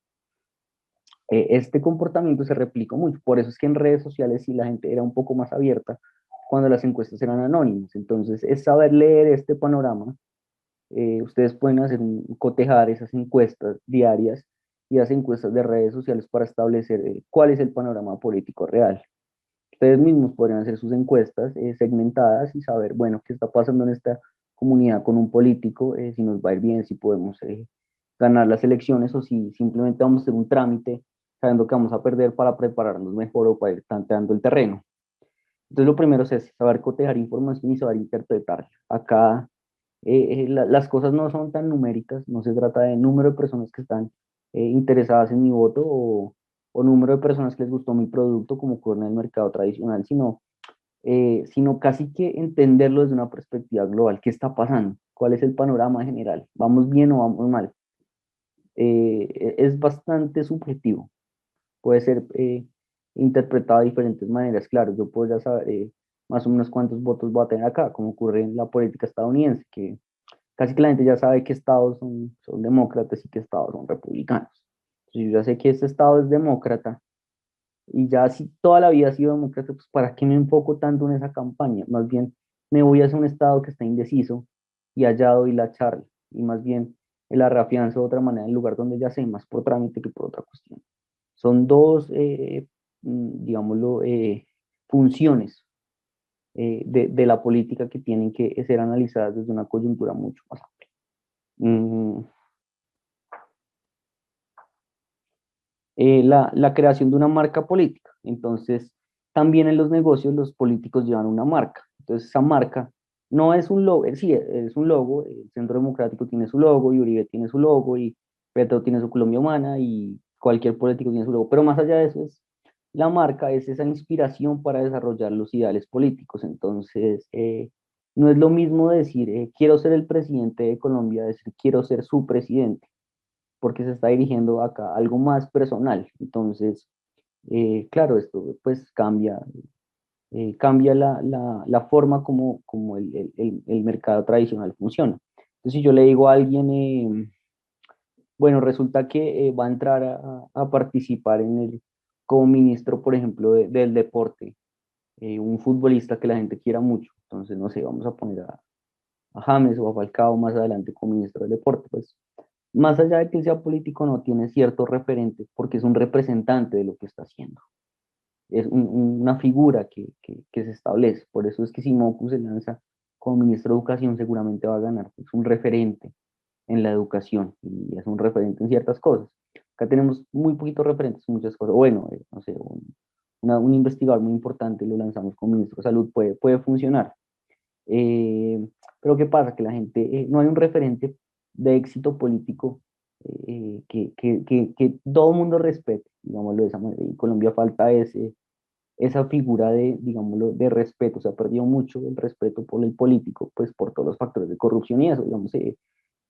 Este comportamiento se replicó mucho, por eso es que en redes sociales sí la gente era un poco más abierta cuando las encuestas eran anónimas. Entonces es saber leer este panorama. Ustedes pueden cotejar esas encuestas diarias y las encuestas de redes sociales para establecer cuál es el panorama político real. Ustedes mismos podrían hacer sus encuestas segmentadas y saber, bueno, qué está pasando en esta comunidad con un político, si nos va a ir bien, si podemos ganar las elecciones o si simplemente vamos a hacer un trámite sabiendo que vamos a perder para prepararnos mejor o para ir tanteando el terreno. Entonces lo primero es saber cotejar información y saber interpretarla. Acá las cosas no son tan numéricas, no se trata de número de personas que están interesadas en mi voto o número de personas que les gustó mi producto como ocurre en el mercado tradicional, sino casi que entenderlo desde una perspectiva global. ¿Qué está pasando? ¿Cuál es el panorama general? ¿Vamos bien o vamos mal? Es bastante subjetivo, puede ser interpretado de diferentes maneras. Claro, yo puedo ya saber más o menos cuántos votos voy a tener acá, como ocurre en la política estadounidense, que casi que la gente ya sabe qué estados son demócratas y qué estados son republicanos. Entonces, yo ya sé que este estado es demócrata y ya si toda la vida ha sido demócrata, pues ¿para qué me enfoco tanto en esa campaña? Más bien me voy hacia un estado que está indeciso y allá doy la charla y más bien la reafianzo de otra manera en el lugar donde ya sé, más por trámite que por otra cuestión. Son dos, digámoslo, funciones de la política que tienen que ser analizadas desde una coyuntura mucho más amplia. Mm, la creación de una marca política. Entonces, también en los negocios los políticos llevan una marca. Entonces, esa marca no es un logo, sí, es un logo, el Centro Democrático tiene su logo, y Uribe tiene su logo, y Petro tiene su Colombia Humana, y cualquier político tiene su logo. Pero más allá de eso, la marca es esa inspiración para desarrollar los ideales políticos. Entonces, no es lo mismo decir, quiero ser el presidente de Colombia, decir, quiero ser su presidente porque se está dirigiendo acá a algo más personal. Entonces, Claro, esto pues cambia la forma como el mercado tradicional funciona. Entonces, si yo le digo a alguien, bueno, resulta que va a entrar a participar como ministro, por ejemplo, del deporte, un futbolista que la gente quiera mucho. Entonces, no sé, vamos a poner a James o a Falcao más adelante como ministro del deporte. Pues, más allá de que sea político, no tiene cierto referente porque es un representante de lo que está haciendo. Es una figura que se establece. Por eso es que si Moku se lanza como ministro de Educación, seguramente va a ganar. Es un referente en la educación y es un referente en ciertas cosas. Acá tenemos muy poquitos referentes en muchas cosas. Bueno, no sé, un investigador muy importante lo lanzamos como ministro de Salud, puede funcionar. Eh, pero ¿qué pasa? Que la gente, no hay un referente de éxito político que todo el mundo respete, digámoslo de esa manera. En Colombia falta esa figura de, digámoslo, de respeto. Se ha perdido mucho el respeto por el político, pues por todos los factores de corrupción y eso, digamos.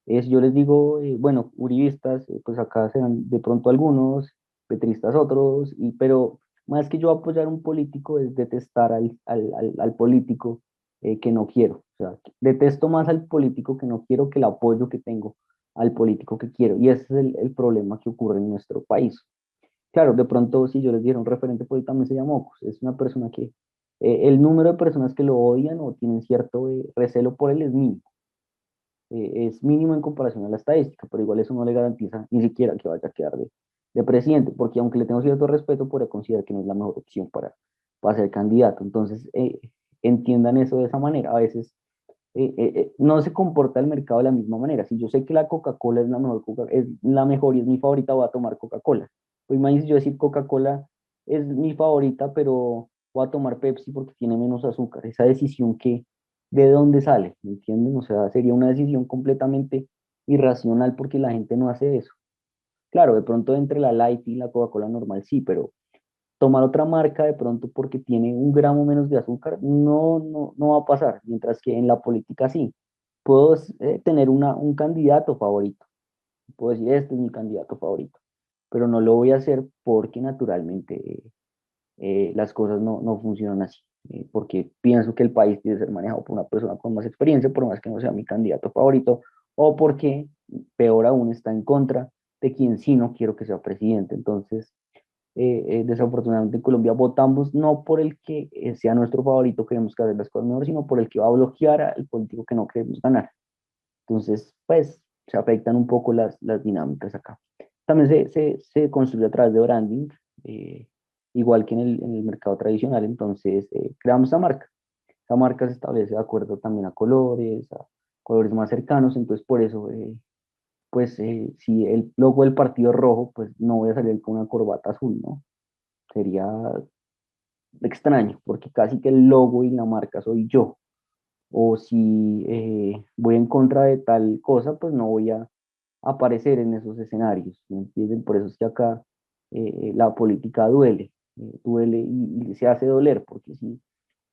Yo les digo, bueno, uribistas, pues acá serán de pronto algunos, petristas otros, pero más que yo apoyar a un político es detestar al político que no quiero. O sea, detesto más al político que no quiero que el apoyo que tengo al político que quiero. Y ese es el problema que ocurre en nuestro país. Claro, de pronto si yo les diera un referente, pues también se llama Ocus. Es una persona que el número de personas que lo odian o tienen cierto recelo por él es mínimo. Es mínimo en comparación a la estadística, pero igual eso no le garantiza ni siquiera que vaya a quedar de presidente, porque aunque le tengo cierto respeto, podría considerar que no es la mejor opción para ser candidato. Entonces, entiendan eso de esa manera. A veces no se comporta el mercado de la misma manera. Si yo sé que la Coca-Cola es la mejor, es la mejor y es mi favorita, voy a tomar Coca-Cola. Pues imagínense yo decir Coca-Cola es mi favorita, pero voy a tomar Pepsi porque tiene menos azúcar. Esa decisión ¿de dónde sale? ¿Me entienden? O sea, sería una decisión completamente irracional porque la gente no hace eso. Claro, de pronto entre la Light y la Coca-Cola normal sí, pero tomar otra marca de pronto porque tiene un gramo menos de azúcar, no va a pasar, mientras que en la política sí. Puedo tener un candidato favorito, puedo decir, este es mi candidato favorito, pero no lo voy a hacer porque naturalmente las cosas no funcionan así, porque pienso que el país tiene que ser manejado por una persona con más experiencia, por más que no sea mi candidato favorito, o porque, peor aún, está en contra de quien sí no quiero que sea presidente. Entonces, desafortunadamente en Colombia votamos no por el que sea nuestro favorito, queremos que haga las cosas mejor, sino por el que va a bloquear al político que no queremos ganar. Entonces, pues, se afectan un poco las dinámicas acá. También se construye a través de branding, eh, igual que en el mercado tradicional, entonces creamos esa marca. Esa marca se establece de acuerdo también a colores más cercanos, entonces por eso pues si el logo del partido es rojo, pues no voy a salir con una corbata azul, ¿no? Sería extraño, porque casi que el logo y la marca soy yo. O si voy en contra de tal cosa, pues no voy a aparecer en esos escenarios, ¿me entienden? Por eso es que acá la política duele y se hace doler, porque si un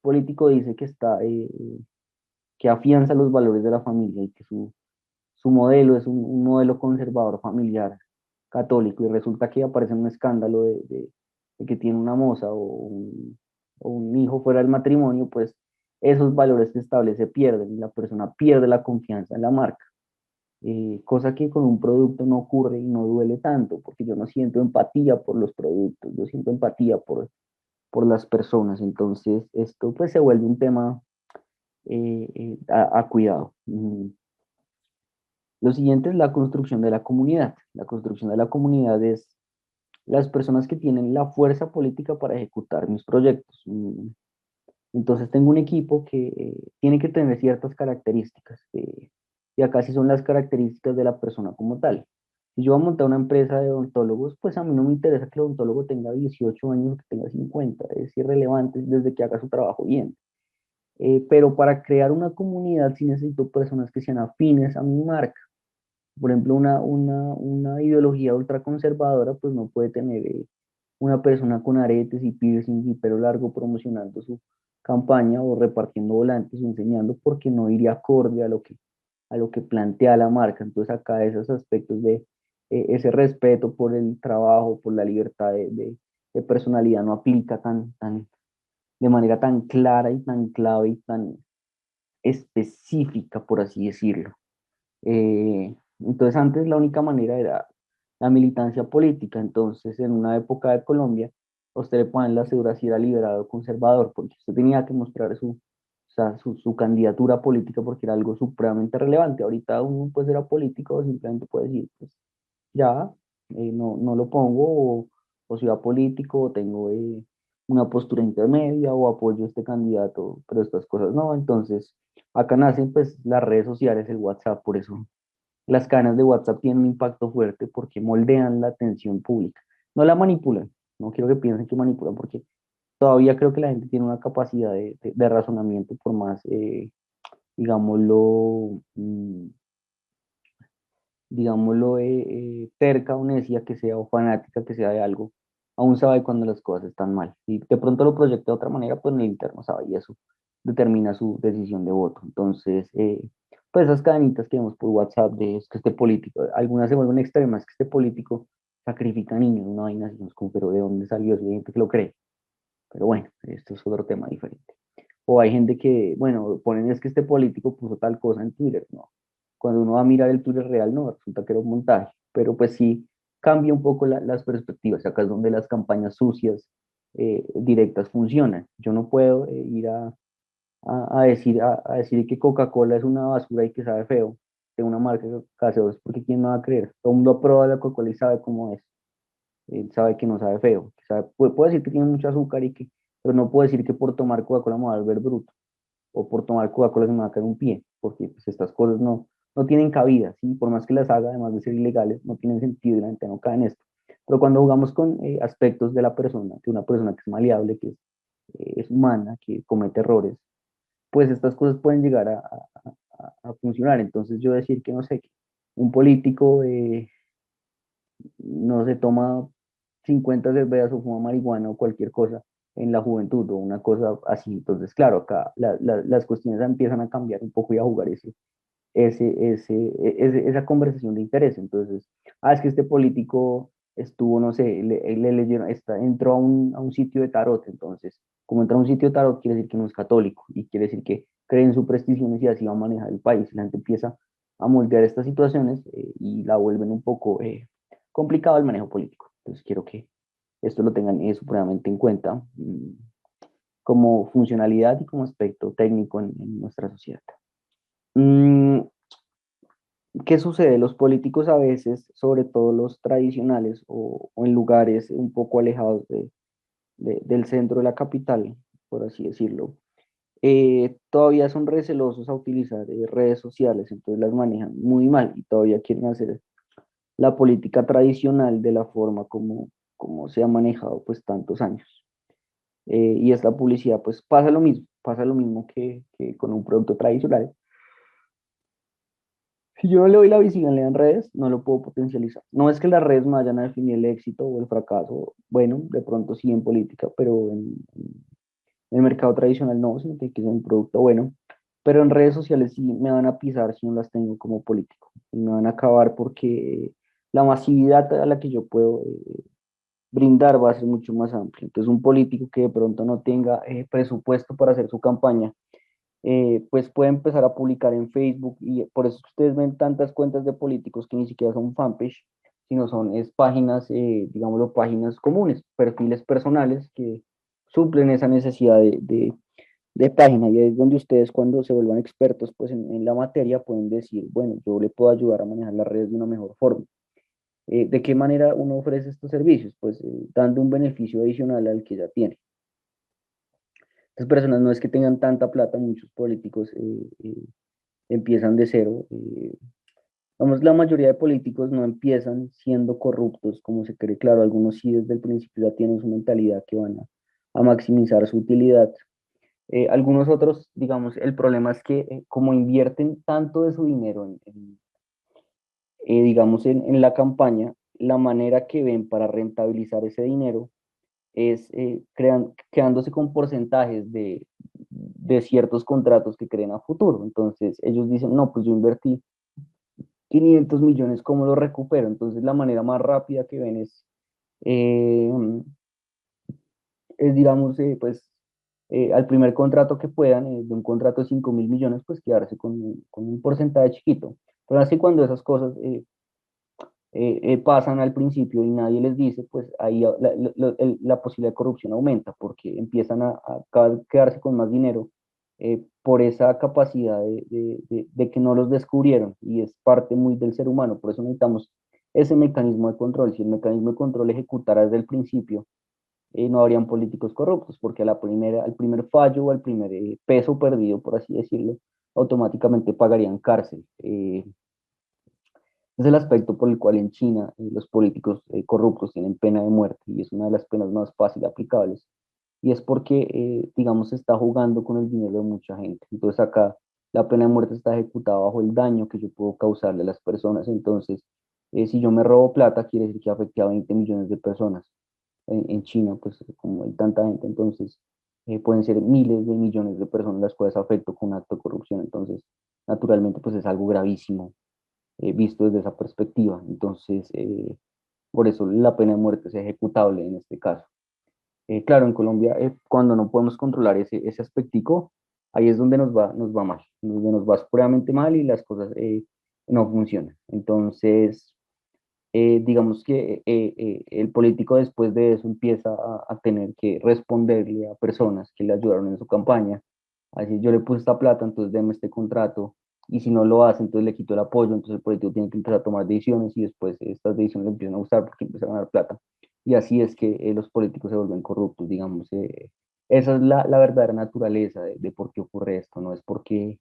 político dice que afianza los valores de la familia y que su modelo es un modelo conservador familiar católico y resulta que aparece un escándalo de que tiene una moza o un hijo fuera del matrimonio, pues esos valores que establece pierden y la persona pierde la confianza en la marca. Cosa que con un producto no ocurre y no duele tanto, porque yo no siento empatía por los productos, yo siento empatía por las personas. Entonces, esto pues se vuelve un tema a cuidado. Lo siguiente es la construcción de la comunidad. La construcción de la comunidad es las personas que tienen la fuerza política para ejecutar mis proyectos. Entonces tengo un equipo que tiene que tener ciertas características, y acá sí son las características de la persona como tal. Si yo voy a montar una empresa de odontólogos, pues a mí no me interesa que el odontólogo tenga 18 años o que tenga 50, es irrelevante desde que haga su trabajo bien. Pero para crear una comunidad sí necesito personas que sean afines a mi marca. Por ejemplo, una ideología ultraconservadora, pues no puede tener una persona con aretes y piercing y pelo largo promocionando su campaña o repartiendo volantes o enseñando porque no iría acorde a lo que plantea la marca. Entonces acá esos aspectos de ese respeto por el trabajo, por la libertad de personalidad no aplica de manera tan clara y tan clave y tan específica, por así decirlo. Entonces antes la única manera era la militancia política. Entonces en una época de Colombia, a usted le ponen la cédula si era liberado o conservador, porque usted tenía que mostrar o sea, su candidatura política porque era algo supremamente relevante. Ahorita uno puede ser apolítico o simplemente puede decir, pues ya, no lo pongo, o soy apolítico, o tengo una postura intermedia, o apoyo a este candidato, pero estas cosas no. Entonces, acá nacen pues las redes sociales, el WhatsApp, por eso las cadenas de WhatsApp tienen un impacto fuerte porque moldean la atención pública, no la manipulan, no quiero que piensen que manipulan, porque todavía creo que la gente tiene una capacidad de razonamiento por más, digámoslo, digámoslo, terca o necia que sea o fanática que sea de algo, aún sabe cuando las cosas están mal. Y de pronto lo proyecta de otra manera, pues en el interno sabe y eso determina su decisión de voto. Entonces, pues esas cadenitas que vemos por WhatsApp de es que este político, algunas se vuelven extremas, que este político sacrifica niños, una vaina así, no es como, pero ¿de dónde salió eso? Hay gente que lo cree. Pero bueno, esto es otro tema diferente. O hay gente que, bueno, ponen es que este político puso tal cosa en Twitter, no. Cuando uno va a mirar el Twitter real, no, resulta que era un montaje. Pero pues sí cambia un poco las perspectivas. Acá es donde las campañas sucias, directas funcionan. Yo no puedo ir a decir que Coca-Cola es una basura y que sabe feo de una marca gaseosa, porque ¿quién me va a creer? Todo el mundo aprueba la Coca-Cola y sabe cómo es. Él sabe que no sabe feo. Puede decir que tiene mucho azúcar pero no puedo decir que por tomar Coca-Cola me va a volver bruto o por tomar Coca-Cola se me va a caer un pie, porque pues, estas cosas no tienen cabida, ¿sí? Por más que las haga, además de ser ilegales, no tienen sentido y la gente no cae en esto. Pero cuando jugamos con aspectos de la persona, de una persona que es maleable, que es humana, que comete errores, pues estas cosas pueden llegar a funcionar. Entonces yo decir que no sé, que un político no se toma 50 cervezas o fuma marihuana o cualquier cosa en la juventud o una cosa así. Entonces, claro, acá las cuestiones empiezan a cambiar un poco y a jugar esa conversación de interés. Entonces, es que este político estuvo, no sé, le leyeron, entró a un sitio de tarot. Entonces, como entra a un sitio de tarot, quiere decir que no es católico y quiere decir que cree en supersticiones y así va a manejar el país. La gente empieza a moldear estas situaciones y la vuelven un poco complicado el manejo político. Entonces, quiero que esto lo tengan supremamente en cuenta como funcionalidad y como aspecto técnico en nuestra sociedad. Mm, ¿Qué sucede? Los políticos a veces, sobre todo los tradicionales o en lugares un poco alejados del centro de la capital, por así decirlo, todavía son recelosos a utilizar redes sociales, entonces las manejan muy mal y todavía quieren hacer la política tradicional de la forma como se ha manejado pues tantos años. Y esta publicidad pues pasa lo mismo que con un producto tradicional. Si yo no le doy la visibilidad en redes, no lo puedo potencializar. No es que las redes me vayan a definir el éxito o el fracaso, bueno, de pronto sí en política, pero en el mercado tradicional no, sino que hay que ser un producto bueno. Pero en redes sociales sí me van a pisar si no las tengo como político. Y me van a acabar porque la masividad a la que yo puedo brindar va a ser mucho más amplia. Entonces, un político que de pronto no tenga presupuesto para hacer su campaña, pues puede empezar a publicar en Facebook y por eso es que ustedes ven tantas cuentas de políticos que ni siquiera son fanpage, sino son páginas, digámoslo, páginas comunes, perfiles personales que suplen esa necesidad de página y es donde ustedes cuando se vuelvan expertos pues en la materia pueden decir, bueno, yo le puedo ayudar a manejar las redes de una mejor forma. ¿De qué manera uno ofrece estos servicios? Pues dando un beneficio adicional al que ya tiene. Estas personas no es que tengan tanta plata, muchos políticos empiezan de cero. Vamos, la mayoría de políticos no empiezan siendo corruptos, como se cree. Claro, algunos sí desde el principio ya tienen su mentalidad que van a maximizar su utilidad. Algunos otros, digamos, el problema es que como invierten tanto de su dinero digamos, en la campaña, la manera que ven para rentabilizar ese dinero es quedándose con porcentajes de ciertos contratos que creen a futuro. Entonces ellos dicen, no, pues yo invertí 500 millones, ¿cómo lo recupero? Entonces la manera más rápida que ven es eh, es, digamos, pues, al primer contrato que puedan, de un contrato de 5.000 millones, pues quedarse con un porcentaje chiquito. Pero así cuando esas cosas pasan al principio y nadie les dice, pues ahí la posibilidad de corrupción aumenta porque empiezan a quedarse con más dinero por esa capacidad de que no los descubrieron y es parte muy del ser humano. Por eso necesitamos ese mecanismo de control. Si el mecanismo de control ejecutara desde el principio, no habrían políticos corruptos porque al primer fallo o al primer peso perdido, por así decirlo, automáticamente pagarían cárcel. Es el aspecto por el cual en China los políticos corruptos tienen pena de muerte y es una de las penas más fáciles aplicables. Y es porque, digamos, se está jugando con el dinero de mucha gente. Entonces acá la pena de muerte está ejecutada bajo el daño que yo puedo causarle a las personas. Entonces, si yo me robo plata, quiere decir que afecté a 20 millones de personas. En China, pues como hay tanta gente, entonces pueden ser miles de millones de personas las cuales afecto con un acto de corrupción. Entonces, naturalmente, pues es algo gravísimo visto desde esa perspectiva. Entonces, por eso la pena de muerte es ejecutable en este caso. Claro, en Colombia, cuando no podemos controlar ese aspectico, ahí es donde nos va mal, donde nos va supremamente mal y las cosas no funcionan. Entonces, digamos que el político después de eso empieza a tener que responderle a personas que le ayudaron en su campaña, así yo le puse esta plata, entonces déme este contrato, y si no lo hace, entonces le quito el apoyo, entonces el político tiene que empezar a tomar decisiones y después estas decisiones le empiezan a gustar porque empieza a ganar plata. Y así es que los políticos se vuelven corruptos, digamos. Esa es la verdadera naturaleza de por qué ocurre esto, no es porque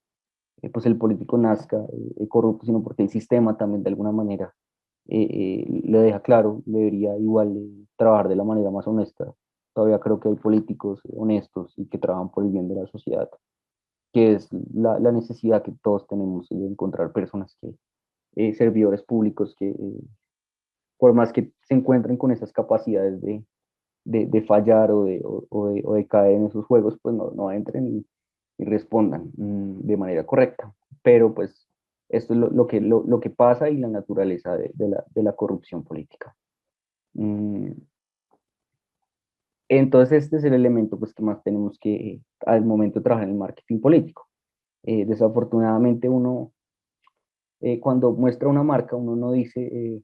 pues el político nazca corrupto, sino porque el sistema también de alguna manera le deja claro, debería igual trabajar de la manera más honesta. Todavía creo que hay políticos honestos y que trabajan por el bien de la sociedad, que es la necesidad que todos tenemos de encontrar personas que, servidores públicos que, por más que se encuentren con esas capacidades de fallar o de caer en esos juegos, pues no entren y respondan de manera correcta. Pero pues esto es lo que pasa y la naturaleza de la corrupción política. Mm, Entonces este es el elemento pues, que más tenemos que, al momento de trabajar en el marketing político. Desafortunadamente uno, cuando muestra una marca, uno no dice,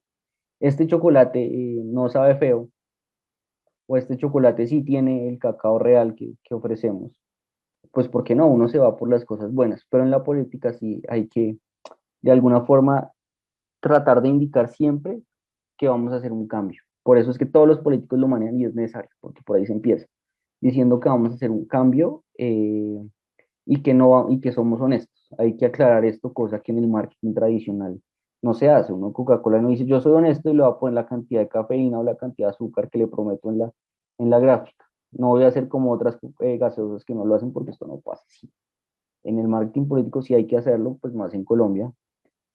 este chocolate no sabe feo, o este chocolate sí tiene el cacao real que ofrecemos. Pues porque no, uno se va por las cosas buenas, pero en la política sí hay que, de alguna forma, tratar de indicar siempre que vamos a hacer un cambio. Por eso es que todos los políticos lo manejan y es necesario, porque por ahí se empieza, diciendo que vamos a hacer un cambio y que no y que somos honestos. Hay que aclarar esto, cosa que en el marketing tradicional no se hace. Uno Coca-Cola no dice yo soy honesto y le voy a poner la cantidad de cafeína o la cantidad de azúcar que le prometo en la gráfica. No voy a hacer como otras gaseosas que no lo hacen porque esto no pasa así. En el marketing político sí hay que hacerlo, pues más en Colombia.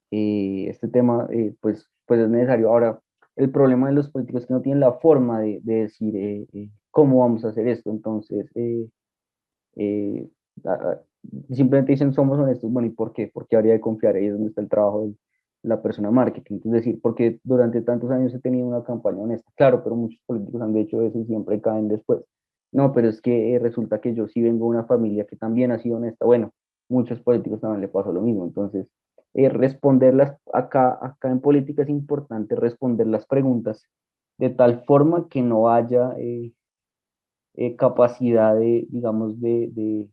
Este tema pues es necesario. Ahora, el problema de los políticos es que no tienen la forma de decir cómo vamos a hacer esto. Entonces, eh, a- a- simplemente dicen somos honestos, bueno, ¿y por qué? Porque habría de confiar, ahí es donde está el trabajo de la persona marketing, es decir, porque durante tantos años he tenido una campaña honesta, claro, pero muchos políticos han hecho eso y siempre caen después. No, pero es que resulta que yo sí vengo de una familia que también ha sido honesta, bueno, muchos políticos también le pasó lo mismo, entonces, acá en política es importante responder las preguntas de tal forma que no haya capacidad de, digamos, de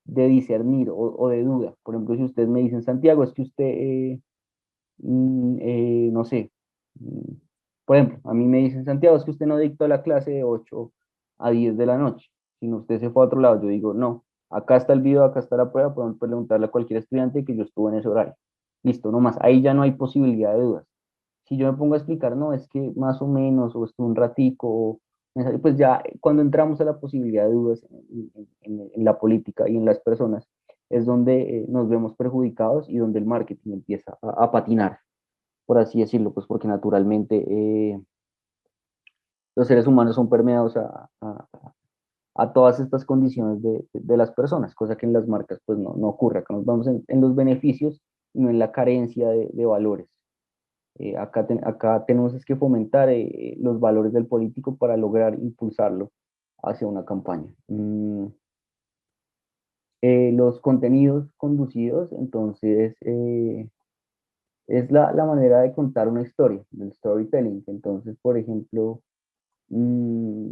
discernir o de duda. Por ejemplo, si ustedes me dicen, Santiago, es que usted, no sé, mm, por ejemplo, a mí me dicen, Santiago, es que usted no dictó la clase de 8 a 10 de la noche, sino usted se fue a otro lado. Yo digo, no, acá está el video, acá está la prueba, podemos preguntarle a cualquier estudiante que yo estuve en ese horario. Listo, no más. Ahí ya no hay posibilidad de dudas. Si yo me pongo a explicar, no, es que más o menos, o estuve un ratico, pues ya cuando entramos a la posibilidad de dudas en la política y en las personas, es donde nos vemos perjudicados y donde el marketing empieza a patinar, por así decirlo, pues porque naturalmente los seres humanos son permeados a todas estas condiciones de las personas, cosa que en las marcas pues no ocurre. Acá nos vamos en los beneficios y no en la carencia de valores. Acá tenemos es que fomentar los valores del político para lograr impulsarlo hacia una campaña. Los contenidos conducidos, entonces, es la manera de contar una historia, del storytelling. Entonces, mm,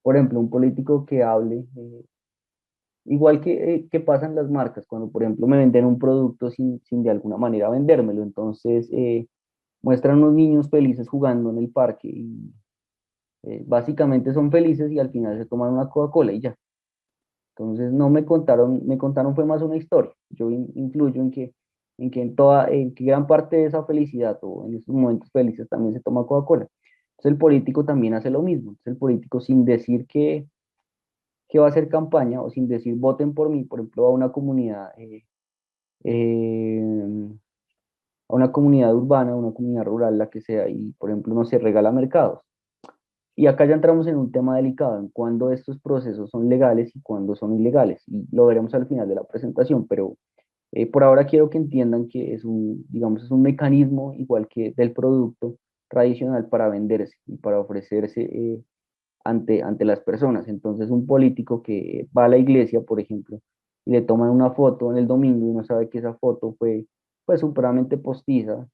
por ejemplo, un político que hable, igual que pasan las marcas, cuando, por ejemplo, me venden un producto sin de alguna manera vendérmelo, entonces muestran unos niños felices jugando en el parque y básicamente son felices y al final se toman una Coca-Cola y ya. Entonces no me contaron fue más una historia. Yo incluyo en que gran parte de esa felicidad o en esos momentos felices también se toma Coca-Cola. Entonces el político también hace lo mismo. Entonces el político sin decir que va a hacer campaña o sin decir voten por mí, por ejemplo, eh, a una comunidad urbana, a una comunidad rural, la que sea, y por ejemplo no se regala mercados. Y acá ya entramos en un tema delicado, en cuándo estos procesos son legales y cuándo son ilegales, y lo veremos al final de la presentación, pero por ahora quiero que entiendan que es digamos, es un mecanismo igual que del producto tradicional para venderse y para ofrecerse ante las personas. Entonces, un político que va a la iglesia, por ejemplo, y le toman una foto en el domingo y uno sabe que esa foto fue pues supremamente postiza,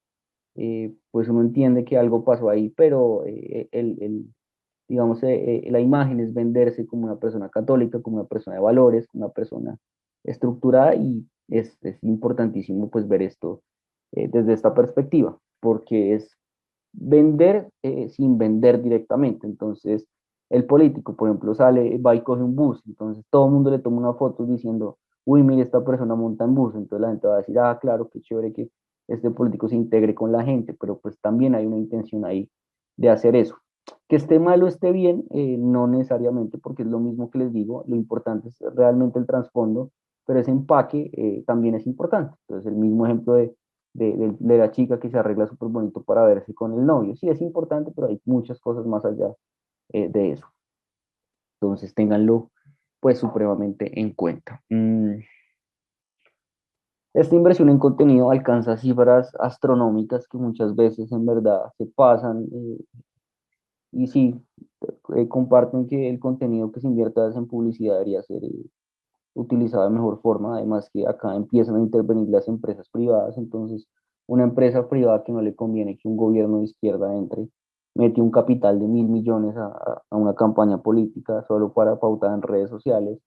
pues uno entiende que algo pasó ahí, pero digamos, la imagen es venderse como una persona católica, como una persona de valores, como una persona estructurada y es importantísimo pues ver esto desde esta perspectiva, porque es vender sin vender directamente. Entonces, el político, por ejemplo, sale, va y coge un bus, entonces todo el mundo le toma una foto diciendo, uy, mire, esta persona monta en bus, entonces la gente va a decir, ah, claro, qué chévere que este político se integre con la gente, pero pues también hay una intención ahí de hacer eso. Que esté mal o esté bien, no necesariamente, porque es lo mismo que les digo, lo importante es realmente el trasfondo, pero ese empaque también es importante. Entonces, el mismo ejemplo de la chica que se arregla súper bonito para verse con el novio. Sí, es importante, pero hay muchas cosas más allá de eso. Entonces, ténganlo pues supremamente en cuenta. Esta inversión en contenido alcanza cifras astronómicas que muchas veces en verdad se pasan y sí, comparten que el contenido que se invierta en publicidad debería ser utilizado de mejor forma. Además que acá empiezan a intervenir las empresas privadas, entonces una empresa privada que no le conviene que un gobierno de izquierda entre, mete un capital de 1.000 millones a una campaña política solo para pautar en redes sociales,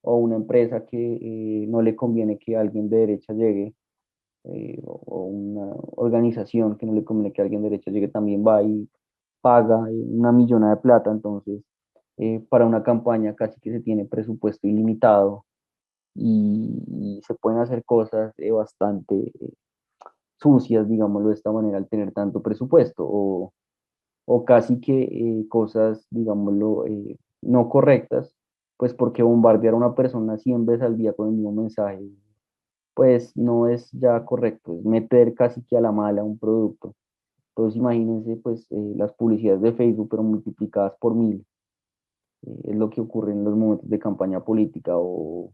o una empresa que no le conviene que alguien de derecha llegue, o una organización que no le conviene que alguien de derecha llegue, también va y paga una millonada de plata. Entonces para una campaña casi que se tiene presupuesto ilimitado y se pueden hacer cosas bastante sucias, digámoslo de esta manera, al tener tanto presupuesto, o casi que cosas, digámoslo, no correctas, pues porque bombardear a una persona 100 veces al día con el mismo mensaje, pues no es ya correcto, es meter casi que a la mala un producto. Entonces imagínense pues las publicidades de Facebook, pero multiplicadas por 1.000, es lo que ocurre en los momentos de campaña política o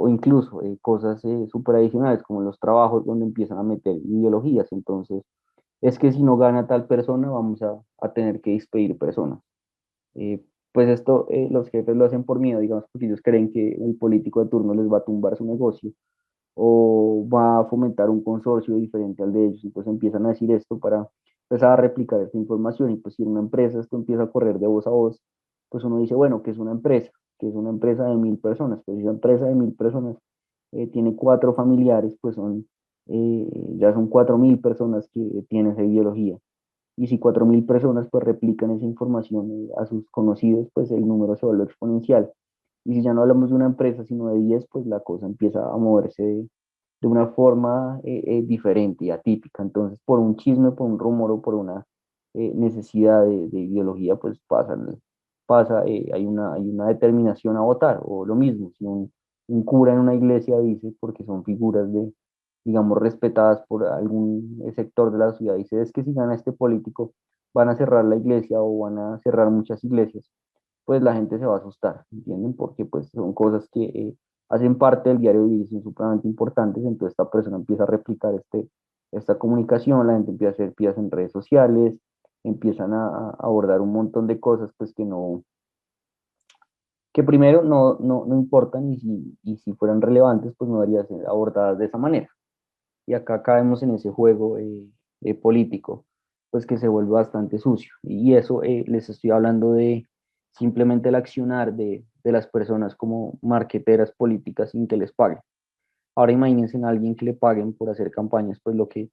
incluso cosas súper adicionales como los trabajos donde empiezan a meter ideologías. Entonces, es que si no gana tal persona, vamos a tener que despedir personas. Eh, pues esto los jefes lo hacen por miedo, digamos, porque ellos creen que el político de turno les va a tumbar su negocio o va a fomentar un consorcio diferente al de ellos. Entonces empiezan a decir esto para empezar a replicar esta información y pues si en una empresa esto empieza a correr de voz a voz, pues uno dice, bueno, que es una empresa, que es una empresa de 1.000 personas, pues si una empresa de 1.000 personas tiene 4 familiares, pues ya son 4.000 personas que tienen esa ideología. Y si 4.000 personas pues replican esa información a sus conocidos, pues el número se vuelve exponencial. Y si ya no hablamos de una empresa, sino de 10, pues la cosa empieza a moverse de una forma diferente y atípica. Entonces, por un chisme, por un rumor o por una necesidad de ideología, pues hay una determinación a votar. O lo mismo, si un cura en una iglesia dice, porque son figuras digamos, respetadas por algún sector de la sociedad, dice, es que si gana este político, van a cerrar la iglesia o van a cerrar muchas iglesias, pues la gente se va a asustar, ¿entienden? Porque pues son cosas que hacen parte del diario vivir, son supremamente importantes. Entonces esta persona empieza a replicar esta comunicación, la gente empieza a hacer piezas en redes sociales, empiezan a abordar un montón de cosas pues que primero no importan y si fueran relevantes pues no deberían ser abordadas de esa manera. Y acá caemos en ese juego político, pues que se vuelve bastante sucio. Y eso les estoy hablando de simplemente el accionar de las personas como marqueteras políticas sin que les paguen. Ahora imagínense en alguien que le paguen por hacer campañas, pues lo que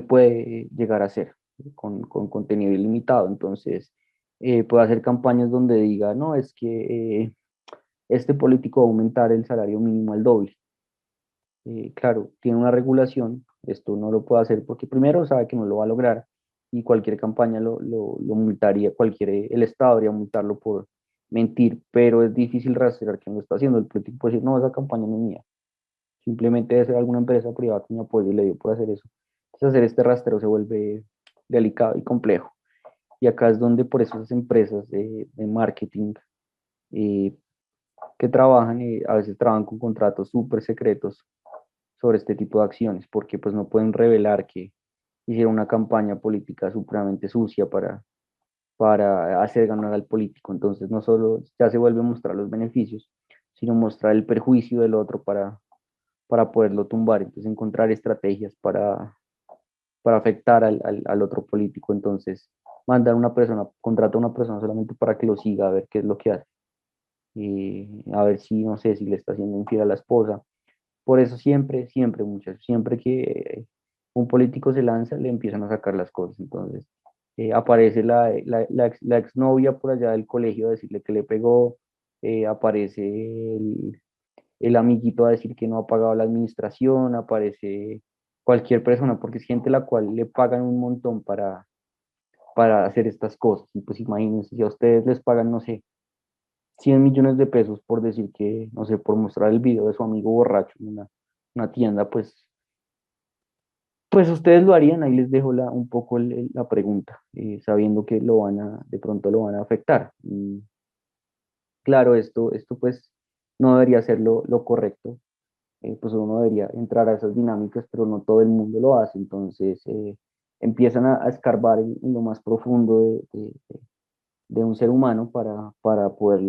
puede llegar a hacer con contenido ilimitado. Entonces, puede hacer campañas donde diga, no, es que este político va a aumentar el salario mínimo al doble. Claro, tiene una regulación, esto no lo puede hacer porque primero sabe que no lo va a lograr y cualquier campaña lo multaría, el Estado debería multarlo por mentir, pero es difícil rastrear quién lo está haciendo. El político puede decir, no, esa campaña no es mía, simplemente debe ser alguna empresa privada que me apoye y le dio por hacer eso. Entonces hacer este rastreo se vuelve delicado y complejo. Y acá es donde por eso esas empresas de marketing eh, que trabajan, a veces trabajan con contratos súper secretos sobre este tipo de acciones, porque pues no pueden revelar que hicieron una campaña política supremamente sucia para hacer ganar al político. Entonces no solo ya se vuelve a mostrar los beneficios, sino mostrar el perjuicio del otro para poderlo tumbar. Entonces encontrar estrategias para afectar al otro político. Entonces mandar una persona, contrata a una persona solamente para que lo siga, a ver qué es lo que hace. A ver si, no sé, si le está haciendo infiel a la esposa. Por eso siempre, muchachos, siempre que un político se lanza, le empiezan a sacar las cosas. Entonces, aparece la exnovia por allá del colegio a decirle que le pegó, aparece el amiguito a decir que no ha pagado la administración, aparece cualquier persona, porque es gente a la cual le pagan un montón para hacer estas cosas. Y pues imagínense, si a ustedes les pagan, no sé, 100 millones de pesos por decir que, no sé, por mostrar el video de su amigo borracho en una tienda, pues ustedes lo harían, ahí les dejo un poco la pregunta, sabiendo que de pronto lo van a afectar. Y claro, esto pues no debería ser lo correcto, pues uno debería entrar a esas dinámicas, pero no todo el mundo lo hace, entonces empiezan a escarbar en lo más profundo de un ser humano para poder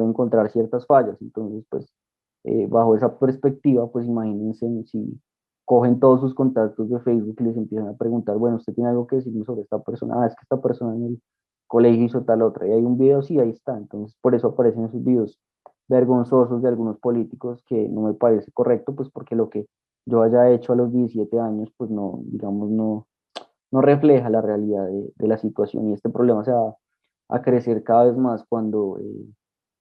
encontrar ciertas fallas. Entonces, pues, bajo esa perspectiva, pues imagínense si cogen todos sus contactos de Facebook y les empiezan a preguntar, bueno, usted tiene algo que decirme sobre esta persona, es que esta persona en el colegio hizo tal otra, y hay un video, sí, ahí está. Entonces, por eso aparecen esos videos vergonzosos de algunos políticos que no me parece correcto, pues porque lo que yo haya hecho a los 17 años, pues no, digamos, no refleja la realidad de la situación y este problema se va a crecer cada vez más cuando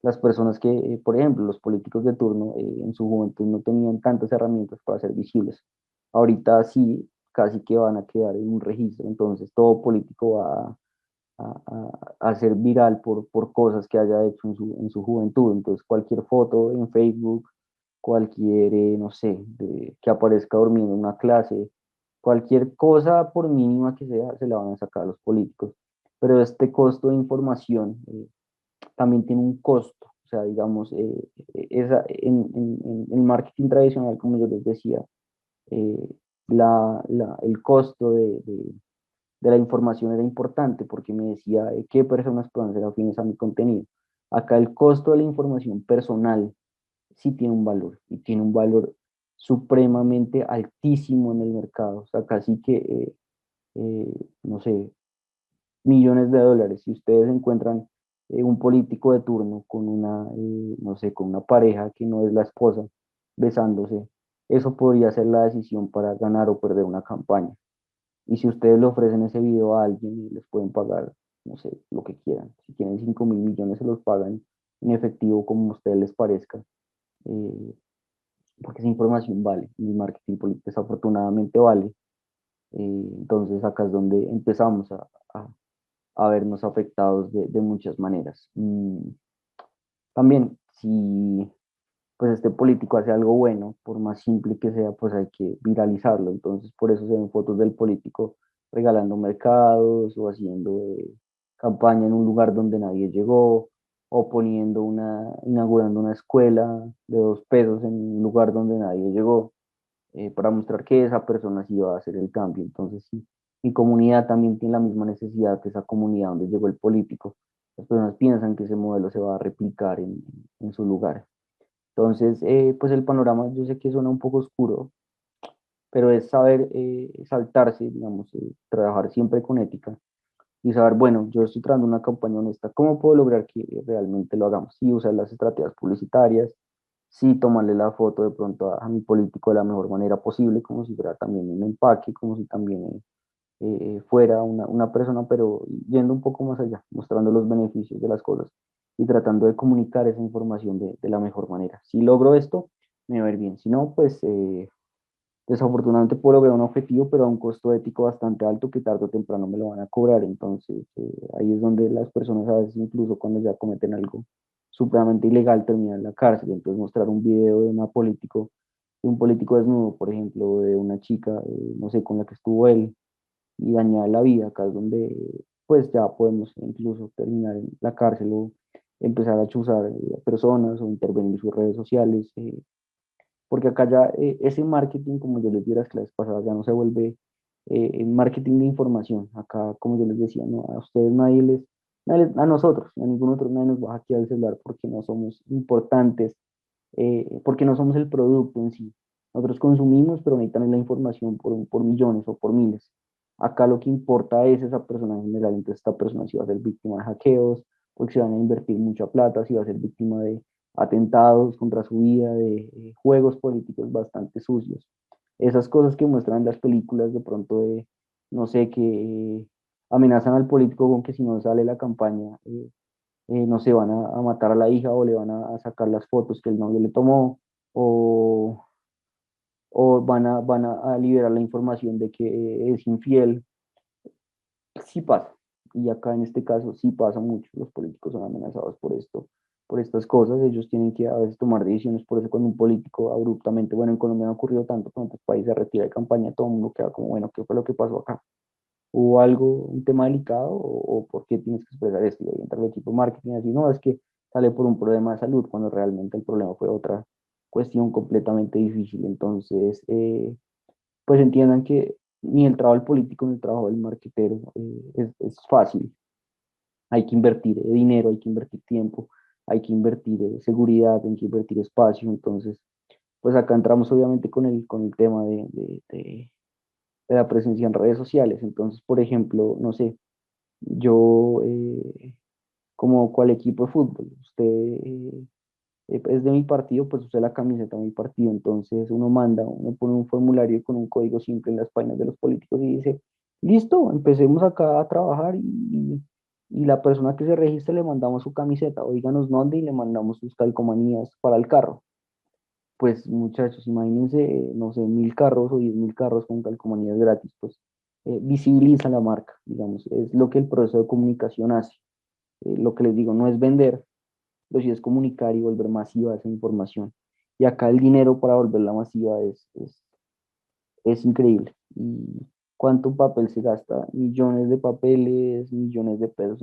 las personas que, por ejemplo, los políticos de turno en su juventud no tenían tantas herramientas para ser visibles. Ahorita sí, casi que van a quedar en un registro, entonces todo político va a ser viral por cosas que haya hecho en su juventud. Entonces cualquier foto en Facebook, cualquier, no sé, que aparezca durmiendo en una clase, cualquier cosa, por mínima que sea, se la van a sacar a los políticos. Pero este costo de información también tiene un costo. O sea, digamos, en marketing tradicional, como yo les decía, eh, el costo de la información era importante porque me decía qué personas pueden ser afines a mi contenido. Acá el costo de la información personal sí tiene un valor y tiene un valor supremamente altísimo en el mercado. O sea, casi que, no sé, millones de dólares. Si ustedes encuentran un político de turno con no sé, con una pareja que no es la esposa besándose, eso podría ser la decisión para ganar o perder una campaña. Y si ustedes le ofrecen ese video a alguien, les pueden pagar, no sé, lo que quieran. Si quieren 5.000 millones, se los pagan en efectivo como a ustedes les parezca. eh, Porque esa información vale. Y el marketing político desafortunadamente vale. Entonces acá es donde empezamos a, a vernos afectados de muchas maneras. También, si pues este político hace algo bueno, por más simple que sea, pues hay que viralizarlo. Entonces, por eso se ven fotos del político regalando mercados o haciendo campaña en un lugar donde nadie llegó, o inaugurando una escuela de 2 pesos en un lugar donde nadie llegó, para mostrar que esa persona sí va a hacer el cambio. Entonces, sí, Mi comunidad también tiene la misma necesidad que esa comunidad donde llegó el político. Las personas piensan que ese modelo se va a replicar en su lugar. Entonces, pues el panorama, yo sé que suena un poco oscuro, pero es saber saltarse, digamos, trabajar siempre con ética y saber, bueno, yo estoy creando una campaña honesta, ¿cómo puedo lograr que realmente lo hagamos? Sí, usar las estrategias publicitarias, sí, tomarle la foto de pronto a mi político de la mejor manera posible, como si fuera también un empaque, como si también fuera una persona, pero yendo un poco más allá, mostrando los beneficios de las cosas y tratando de comunicar esa información de la mejor manera. Si logro esto, me va a ir bien. Si no, pues desafortunadamente puedo lograr un objetivo, pero a un costo ético bastante alto que tarde o temprano me lo van a cobrar. Entonces, ahí es donde las personas a veces, incluso cuando ya cometen algo supremamente ilegal, terminan en la cárcel. Entonces, mostrar un video de un político desnudo, por ejemplo, de una chica, no sé, con la que estuvo él, y dañar la vida, acá es donde pues ya podemos incluso terminar en la cárcel o empezar a chuzar a personas o intervenir en sus redes sociales, porque acá ya ese marketing, como yo les di las clases pasadas, ya no se vuelve marketing de información. Acá, como yo les decía, no, a ustedes a nosotros, a ningún otro, nadie nos va a hackear el celular porque no somos importantes, porque no somos el producto en sí. Nosotros consumimos, pero necesitan la información por millones o por miles. Acá lo que importa es esa persona en general, entonces esta persona si va a ser víctima de hackeos, porque se van a invertir mucha plata, si va a ser víctima de atentados contra su vida, de juegos políticos bastante sucios. Esas cosas que muestran las películas de pronto de, no sé, que amenazan al político con que si no sale la campaña, no sé, van a matar a la hija o le van a sacar las fotos que el novio le tomó o, o van a liberar la información de que es infiel. Sí pasa. Y acá en este caso sí pasa mucho. Los políticos son amenazados por esto, por estas cosas. Ellos tienen que a veces tomar decisiones. Por eso cuando un político abruptamente, bueno, en Colombia no ha ocurrido tanto, pero en otros países se retira de campaña, todo el mundo queda como, bueno, ¿qué fue lo que pasó acá? ¿Hubo algo, un tema delicado o por qué tienes que expresar esto? Y ahí entra el equipo de marketing así, no, es que sale por un problema de salud, cuando realmente el problema fue otra cuestión completamente difícil. Entonces, pues entiendan que ni el trabajo del político ni el trabajo del marketero es fácil. Hay que invertir dinero, hay que invertir tiempo, hay que invertir seguridad, hay que invertir espacio. Entonces, pues acá entramos obviamente con el tema de la presencia en redes sociales. Entonces, por ejemplo, no sé, yo como cual equipo de fútbol, usted es de mi partido, pues usted la camiseta de mi partido, entonces uno pone un formulario con un código simple en las páginas de los políticos y dice, listo, empecemos acá a trabajar y la persona que se registre le mandamos su camiseta, o díganos dónde y le mandamos sus calcomanías para el carro. Pues muchachos, imagínense, no sé, 1.000 carros o 10.000 carros con calcomanías gratis, pues visibiliza la marca, digamos, es lo que el proceso de comunicación hace. Lo que les digo, no es vender, pero sí es comunicar y volver masiva esa información. Y acá el dinero para volverla masiva es increíble. ¿Y cuánto papel se gasta? Millones de papeles, millones de pesos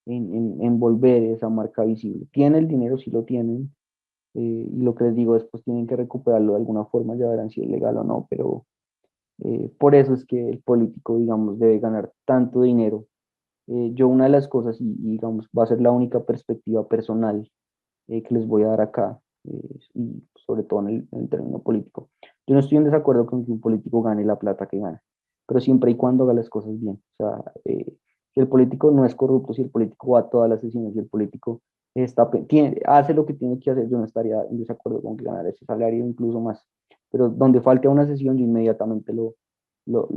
en volver esa marca visible. ¿Tiene el dinero? Sí lo tienen. Y lo que les digo, después tienen que recuperarlo de alguna forma, ya verán si es legal o no, pero por eso es que el político, digamos, debe ganar tanto dinero. Yo una de las cosas, y digamos, va a ser la única perspectiva personal que les voy a dar acá, y sobre todo en el término político. Yo no estoy en desacuerdo con que un político gane la plata que gana, pero siempre y cuando haga las cosas bien. O sea, si el político no es corrupto, si el político va a todas las sesiones, si el político hace lo que tiene que hacer, yo no estaría en desacuerdo con que ganara ese salario, incluso más. Pero donde falte a una sesión, yo inmediatamente lo, lo,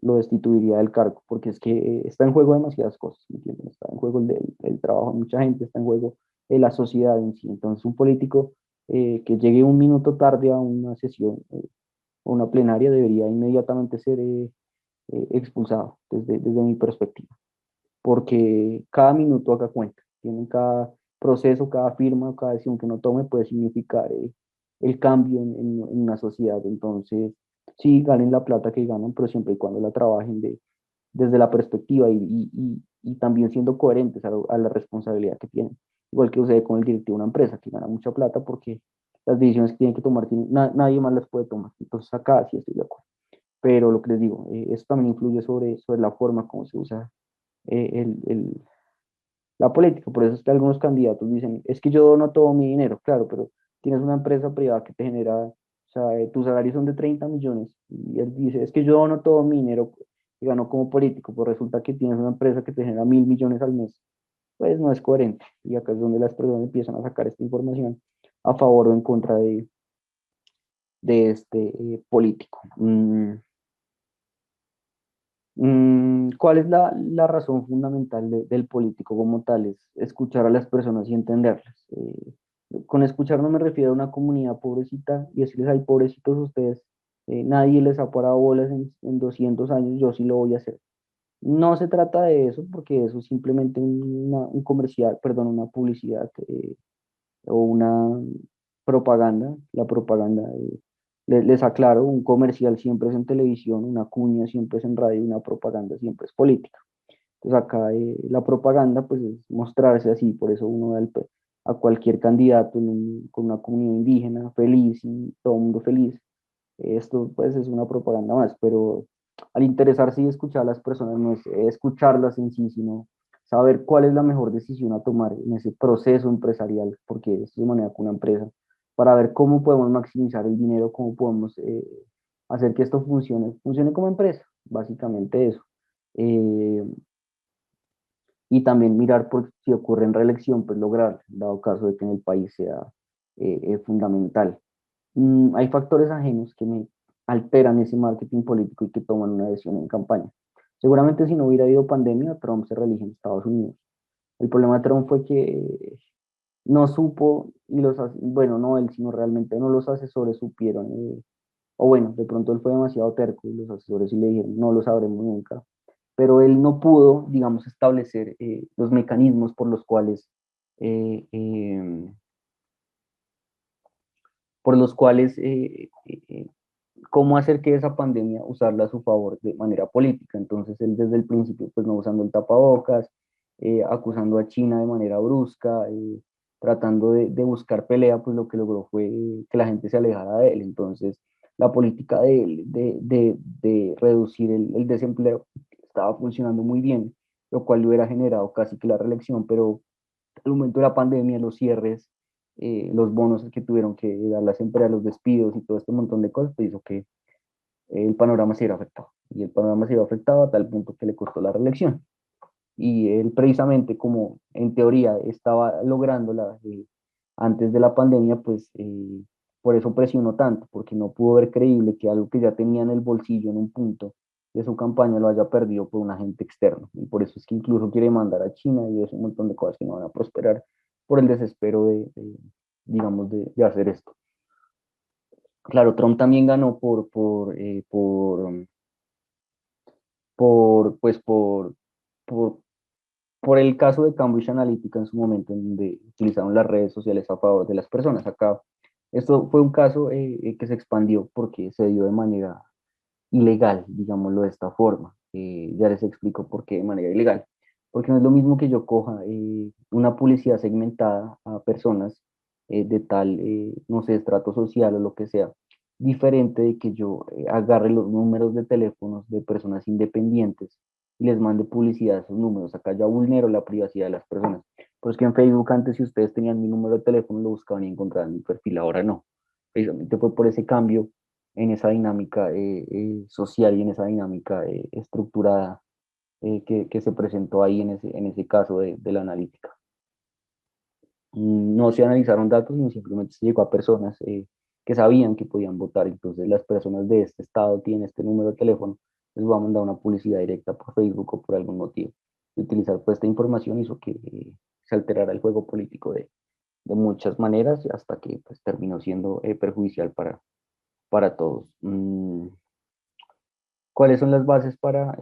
lo destituiría del cargo, porque es que está en juego demasiadas cosas, ¿me entienden? Está en juego el trabajo de mucha gente, está en juego la sociedad en sí. Entonces, un político que llegue un minuto tarde a una sesión o una plenaria debería inmediatamente ser expulsado desde mi perspectiva, porque cada minuto acá cuenta, tienen cada proceso, cada firma, cada decisión que uno tome puede significar el cambio en una sociedad. Entonces, sí, ganen la plata que ganan, pero siempre y cuando la trabajen desde la perspectiva y también siendo coherentes a la responsabilidad que tienen. Igual que sucede con el directivo de una empresa que gana mucha plata porque las decisiones que tienen que tomar nadie más las puede tomar. Entonces acá sí estoy de acuerdo. pero lo que les digo, eso también influye sobre la forma como se usa eh, el, el- la política. Por eso es que algunos candidatos dicen, es que yo dono todo mi dinero, claro, pero tienes una empresa privada que te genera, o sea, tus salarios son de 30 millones, y él dice, es que yo dono todo mi dinero que ganó como político, pues resulta que tienes una empresa que te genera 1.000 millones al mes, pues no es coherente. Y acá es donde las personas empiezan a sacar esta información a favor o en contra de este político. ¿Cuál es la razón fundamental del político como tal? Es escuchar a las personas y entenderlas. Con escuchar no me refiero a una comunidad pobrecita y decirles, ay, pobrecitos ustedes, nadie les ha parado bolas en 200 años, yo sí lo voy a hacer. No se trata de eso, porque eso es simplemente un comercial, perdón, una publicidad o una propaganda. La propaganda, les aclaro, un comercial siempre es en televisión, una cuña siempre es en radio, una propaganda siempre es política. Entonces acá la propaganda pues es mostrarse así, por eso uno da a cualquier candidato con una comunidad indígena feliz y todo el mundo feliz. Esto pues es una propaganda más, pero al interesarse y escuchar a las personas no es escucharlas en sí, sino saber cuál es la mejor decisión a tomar en ese proceso empresarial, porque esto es de manera con una empresa, para ver cómo podemos maximizar el dinero, cómo podemos hacer que esto funcione como empresa, básicamente eso. Eh, y también mirar por si ocurre en reelección, pues lograr, dado caso de que en el país sea fundamental. Hay factores ajenos que me alteran ese marketing político y que toman una decisión en campaña. Seguramente si no hubiera habido pandemia, Trump se reelige en Estados Unidos. El problema de Trump fue que no supo, bueno, no él, sino realmente no los asesores supieron, o bueno, de pronto él fue demasiado terco y los asesores sí le dijeron, no lo sabremos nunca, pero él no pudo, digamos, establecer los mecanismos eh, eh, por los cuales cómo hacer que esa pandemia usarla a su favor de manera política. Entonces él desde el principio, pues no usando el tapabocas, acusando a China de manera brusca, tratando de buscar pelea, pues lo que logró fue que la gente se alejara de él. Entonces la política de él de reducir el desempleo estaba funcionando muy bien, lo cual le hubiera generado casi que la reelección, pero al momento de la pandemia, los cierres, los bonos que tuvieron que dar las empresas, los despidos y todo este montón de cosas, pues hizo que el panorama se viera afectado. Y el panorama se vio afectado a tal punto que le costó la reelección. Y él precisamente como en teoría estaba lográndola antes de la pandemia, pues por eso presionó tanto, porque no pudo ver creíble que algo que ya tenía en el bolsillo en un punto de su campaña lo haya perdido por un agente externo. Y por eso es que incluso quiere mandar a China y es un montón de cosas que no van a prosperar por el desespero digamos, de hacer esto. Claro, Trump también ganó pues por, por el caso de Cambridge Analytica en su momento, en donde utilizaron las redes sociales a favor de las personas. Acá, esto fue un caso que se expandió porque se dio de manera ilegal, digámoslo de esta forma. Ya les explico por qué de manera ilegal. Porque no es lo mismo que yo coja una publicidad segmentada a personas de tal, no sé, estrato social o lo que sea, diferente de que yo agarre los números de teléfonos de personas independientes y les mande publicidad a esos números. Acá ya vulnero la privacidad de las personas. Pero es que en Facebook antes, si ustedes tenían mi número de teléfono, lo buscaban y encontraban mi perfil, ahora no. Precisamente fue por ese cambio en esa dinámica social y en esa dinámica estructurada que se presentó ahí en ese caso de la analítica. No se analizaron datos, sino simplemente se llegó a personas que sabían que podían votar. Entonces, las personas de este estado tienen este número de teléfono, les va a mandar una publicidad directa por Facebook o por algún motivo. Y utilizar pues esta información hizo que se alterara el juego político de muchas maneras hasta que pues, terminó siendo perjudicial para todos. ¿Cuáles son las bases para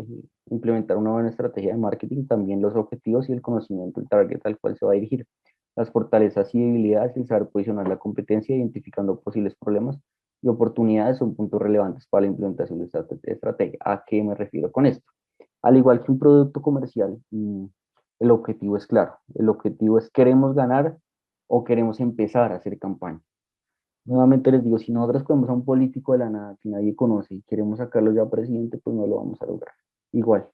implementar una buena estrategia de marketing? También los objetivos y el conocimiento del target al cual se va a dirigir. Las fortalezas y debilidades, el saber posicionar la competencia, identificando posibles problemas y oportunidades son puntos relevantes para la implementación de esta estrategia. ¿A qué me refiero con esto? Al igual que un producto comercial, el objetivo es claro. El objetivo es queremos ganar o queremos empezar a hacer campaña. Nuevamente les digo, si nosotros cogemos a un político de la nada que nadie conoce y queremos sacarlo ya presidente, pues no lo vamos a lograr. Igual,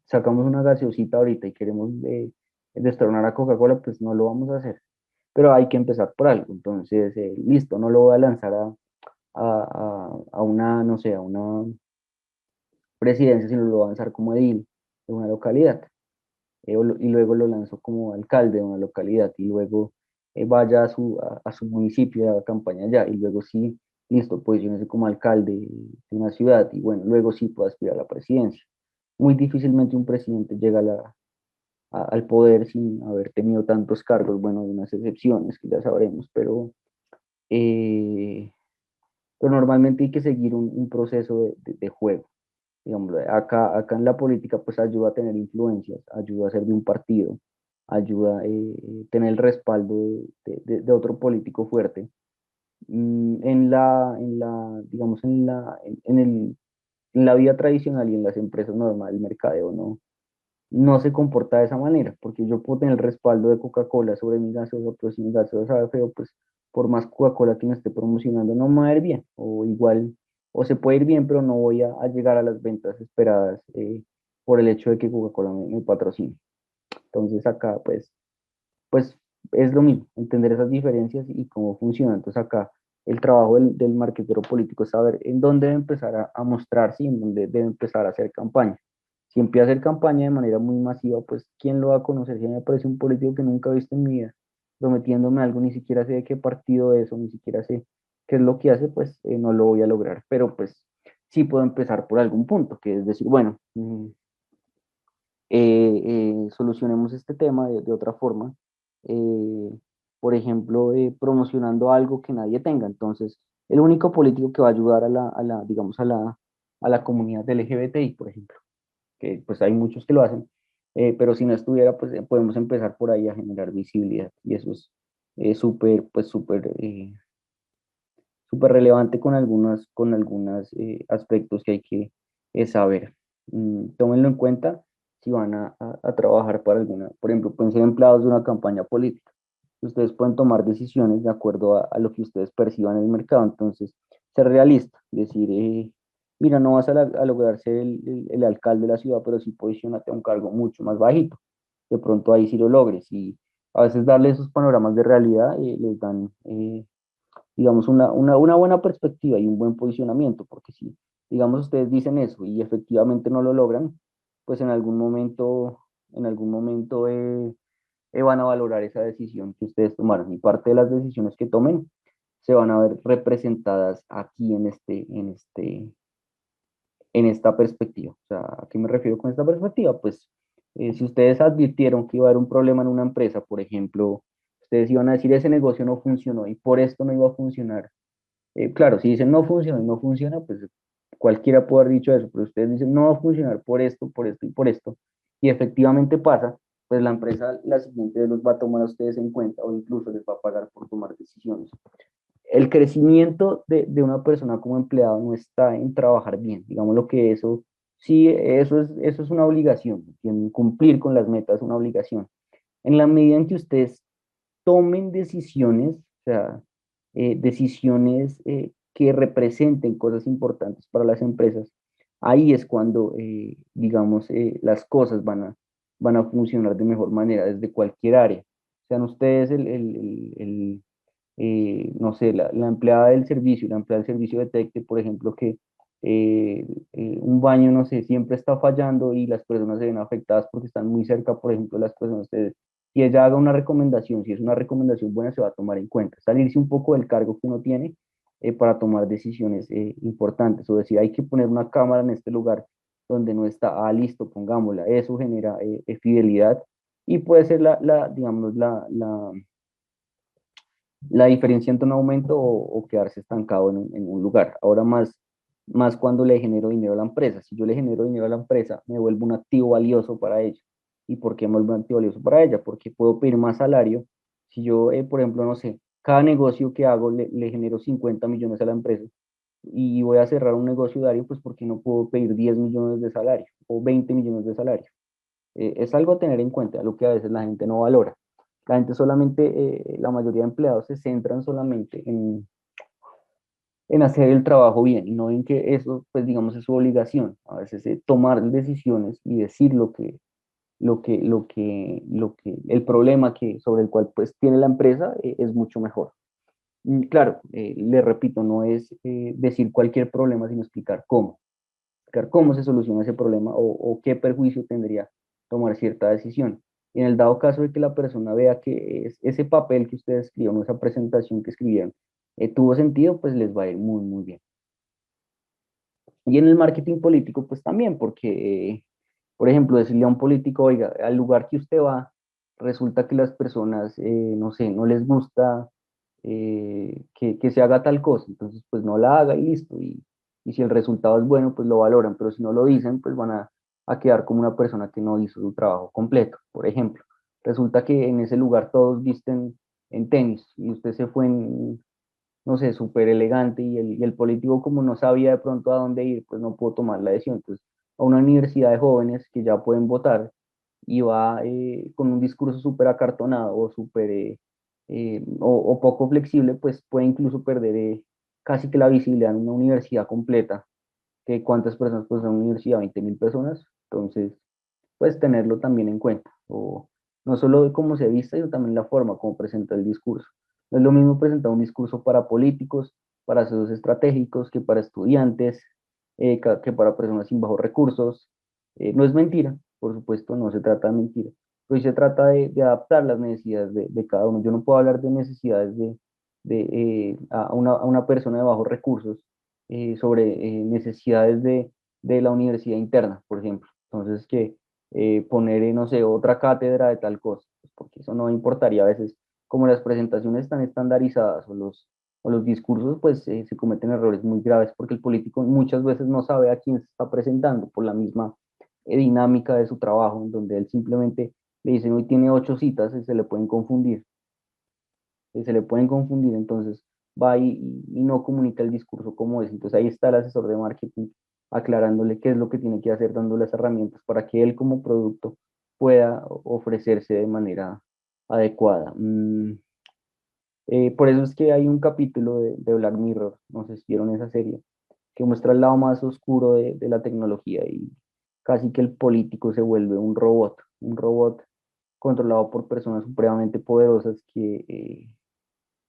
sacamos una gaseosita ahorita y queremos destronar a Coca-Cola, pues no lo vamos a hacer. Pero hay que empezar por algo. Entonces, listo, no lo voy a lanzar a una, no sé, a una presidencia, sino lo voy a lanzar como edil de una localidad. Y luego lo lanzó como alcalde de una localidad y luego vaya a su municipio y haga campaña allá y luego sí, listo, posiciónese como alcalde de una ciudad y bueno, luego sí puede aspirar a la presidencia. Muy difícilmente un presidente llega al poder sin haber tenido tantos cargos, bueno, hay unas excepciones que ya sabremos, eh, pero normalmente hay que seguir un proceso de juego. Digamos, acá en la política pues ayuda a tener influencias, ayuda a ser de un partido, ayuda a tener el respaldo de otro político fuerte. Digamos, en la vida tradicional y en las empresas normales, el mercadeo no se comporta de esa manera, porque yo puedo tener el respaldo de Coca-Cola sobre mi gaseosa, pero si mi gaseosa sabe feo, pues por más Coca-Cola que me esté promocionando, no me va a ir bien, o igual, o se puede ir bien, pero no voy a llegar a las ventas esperadas por el hecho de que Coca-Cola me patrocine. Entonces acá, pues es lo mismo, entender esas diferencias y cómo funciona. Entonces acá el trabajo del marketero político es saber en dónde debe empezar a mostrarse y en dónde debe empezar a hacer campaña. Si empieza a hacer campaña de manera muy masiva, pues ¿quién lo va a conocer? Si a mí me parece un político que nunca he visto en mi vida, prometiéndome algo, ni siquiera sé de qué partido es o ni siquiera sé qué es lo que hace, pues no lo voy a lograr. Pero pues sí puedo empezar por algún punto, que es decir, bueno, solucionemos este tema de otra forma, eh, por ejemplo, promocionando algo que nadie tenga. Entonces, el único político que va a ayudar digamos, a la comunidad LGBTI, por ejemplo, que pues hay muchos que lo hacen, pero si no estuviera, pues podemos empezar por ahí a generar visibilidad y eso es súper, pues súper relevante con algunos aspectos que hay que saber. Tómenlo en cuenta si van a trabajar para alguna, por ejemplo, pueden ser empleados de una campaña política. Ustedes pueden tomar decisiones de acuerdo a lo que ustedes perciban en el mercado. Entonces, ser realista, decir, mira, no vas a lograr ser el alcalde de la ciudad, pero sí posicionate a un cargo mucho más bajito. De pronto ahí sí lo logres. Y a veces darle esos panoramas de realidad les dan digamos, una buena perspectiva y un buen posicionamiento, porque si, digamos, ustedes dicen eso y efectivamente no lo logran, pues en algún momento van a valorar esa decisión que ustedes tomaron y parte de las decisiones que tomen se van a ver representadas aquí en esta perspectiva. O sea, ¿a qué me refiero con esta perspectiva? Pues si ustedes advirtieron que iba a haber un problema en una empresa, por ejemplo, ustedes iban a decir ese negocio no funcionó y por esto no iba a funcionar. Claro, si dicen no funciona y no funciona, pues cualquiera puede haber dicho eso, pero ustedes dicen no va a funcionar por esto y por esto, y efectivamente pasa, pues la empresa la siguiente vez los va a tomar a ustedes en cuenta o incluso les va a pagar por tomar decisiones. El crecimiento de una persona como empleado no está en trabajar bien, digamos lo que eso, sí, eso es una obligación, cumplir con las metas es una obligación. En la medida en que ustedes tomen decisiones, o sea, decisiones que representen cosas importantes para las empresas, ahí es cuando, digamos, las cosas van a funcionar de mejor manera desde cualquier área. Sean ustedes no sé, la empleada del servicio, la empleada del servicio detecte, por ejemplo, que un baño, no sé, siempre está fallando y las personas se ven afectadas porque están muy cerca, por ejemplo, las personas, ustedes, y ella haga una recomendación, si es una recomendación buena, se va a tomar en cuenta. Salirse un poco del cargo que uno tiene para tomar decisiones importantes, o decir, hay que poner una cámara en este lugar donde no está, listo, pongámosla, eso genera fidelidad y puede ser digamos, la diferencia entre un aumento o quedarse estancado en un lugar. Ahora más cuando le genero dinero a la empresa. Si yo le genero dinero a la empresa, me vuelvo un activo valioso para ella. ¿Y por qué me vuelvo un activo valioso para ella? Porque puedo pedir más salario. Si yo, por ejemplo, no sé, cada negocio que hago le genero 50 millones a la empresa y voy a cerrar un negocio diario, pues porque no puedo pedir 10 millones de salario o 20 millones de salario. Es algo a tener en cuenta, lo que a veces la gente no valora. La gente solamente, la mayoría de empleados se centran solamente en hacer el trabajo bien y no ven que eso, pues digamos, es su obligación. A veces tomar decisiones y decir el problema sobre el cual pues tiene la empresa es mucho mejor. Claro, le repito, no es decir cualquier problema, sino explicar cómo se soluciona ese problema o qué perjuicio tendría tomar cierta decisión. Y en el dado caso de que la persona vea que ese papel que ustedes escribieron, esa presentación que escribieron, tuvo sentido, pues les va a ir muy, muy bien. Y en el marketing político, pues también, porque, por ejemplo, decirle a un político, oiga, al lugar que usted va, resulta que las personas, no sé, no les gusta que se haga tal cosa, entonces pues no la haga y listo. Y si el resultado es bueno, pues lo valoran, pero si no lo dicen, pues van a quedar como una persona que no hizo su trabajo completo. Por ejemplo, resulta que en ese lugar todos visten en tenis y usted se fue en, no sé, súper elegante y el político como no sabía de pronto a dónde ir, pues no pudo tomar la decisión. Entonces, a una universidad de jóvenes que ya pueden votar y va con un discurso súper acartonado o súper o poco flexible, pues puede incluso perder casi que la visibilidad en una universidad completa, que cuántas personas pues en una universidad, 20.000 personas, entonces pues tenerlo también en cuenta, o no solo de cómo se viste, sino también la forma como presenta el discurso. No es lo mismo presentar un discurso para políticos, para asesores estratégicos, que para estudiantes, que para personas sin bajos recursos. No es mentira, por supuesto, no se trata de mentira, pero sí se trata de adaptar las necesidades de cada uno. Yo no puedo hablar de necesidades a una persona de bajos recursos sobre necesidades de la universidad interna, por ejemplo. Entonces, que poner, no sé, otra cátedra de tal cosa, pues, porque eso no importaría a veces, como las presentaciones están estandarizadas o los discursos, pues se cometen errores muy graves porque el político muchas veces no sabe a quién se está presentando por la misma dinámica de su trabajo, en donde él simplemente le dicen hoy tiene 8 citas y se le pueden confundir, entonces va y no comunica el discurso como es. Entonces ahí está el asesor de marketing aclarándole qué es lo que tiene que hacer, dándole las herramientas para que él como producto pueda ofrecerse de manera adecuada. Por eso es que hay un capítulo de Black Mirror, no sé si vieron esa serie, que muestra el lado más oscuro de la tecnología y casi que el político se vuelve un robot controlado por personas supremamente poderosas que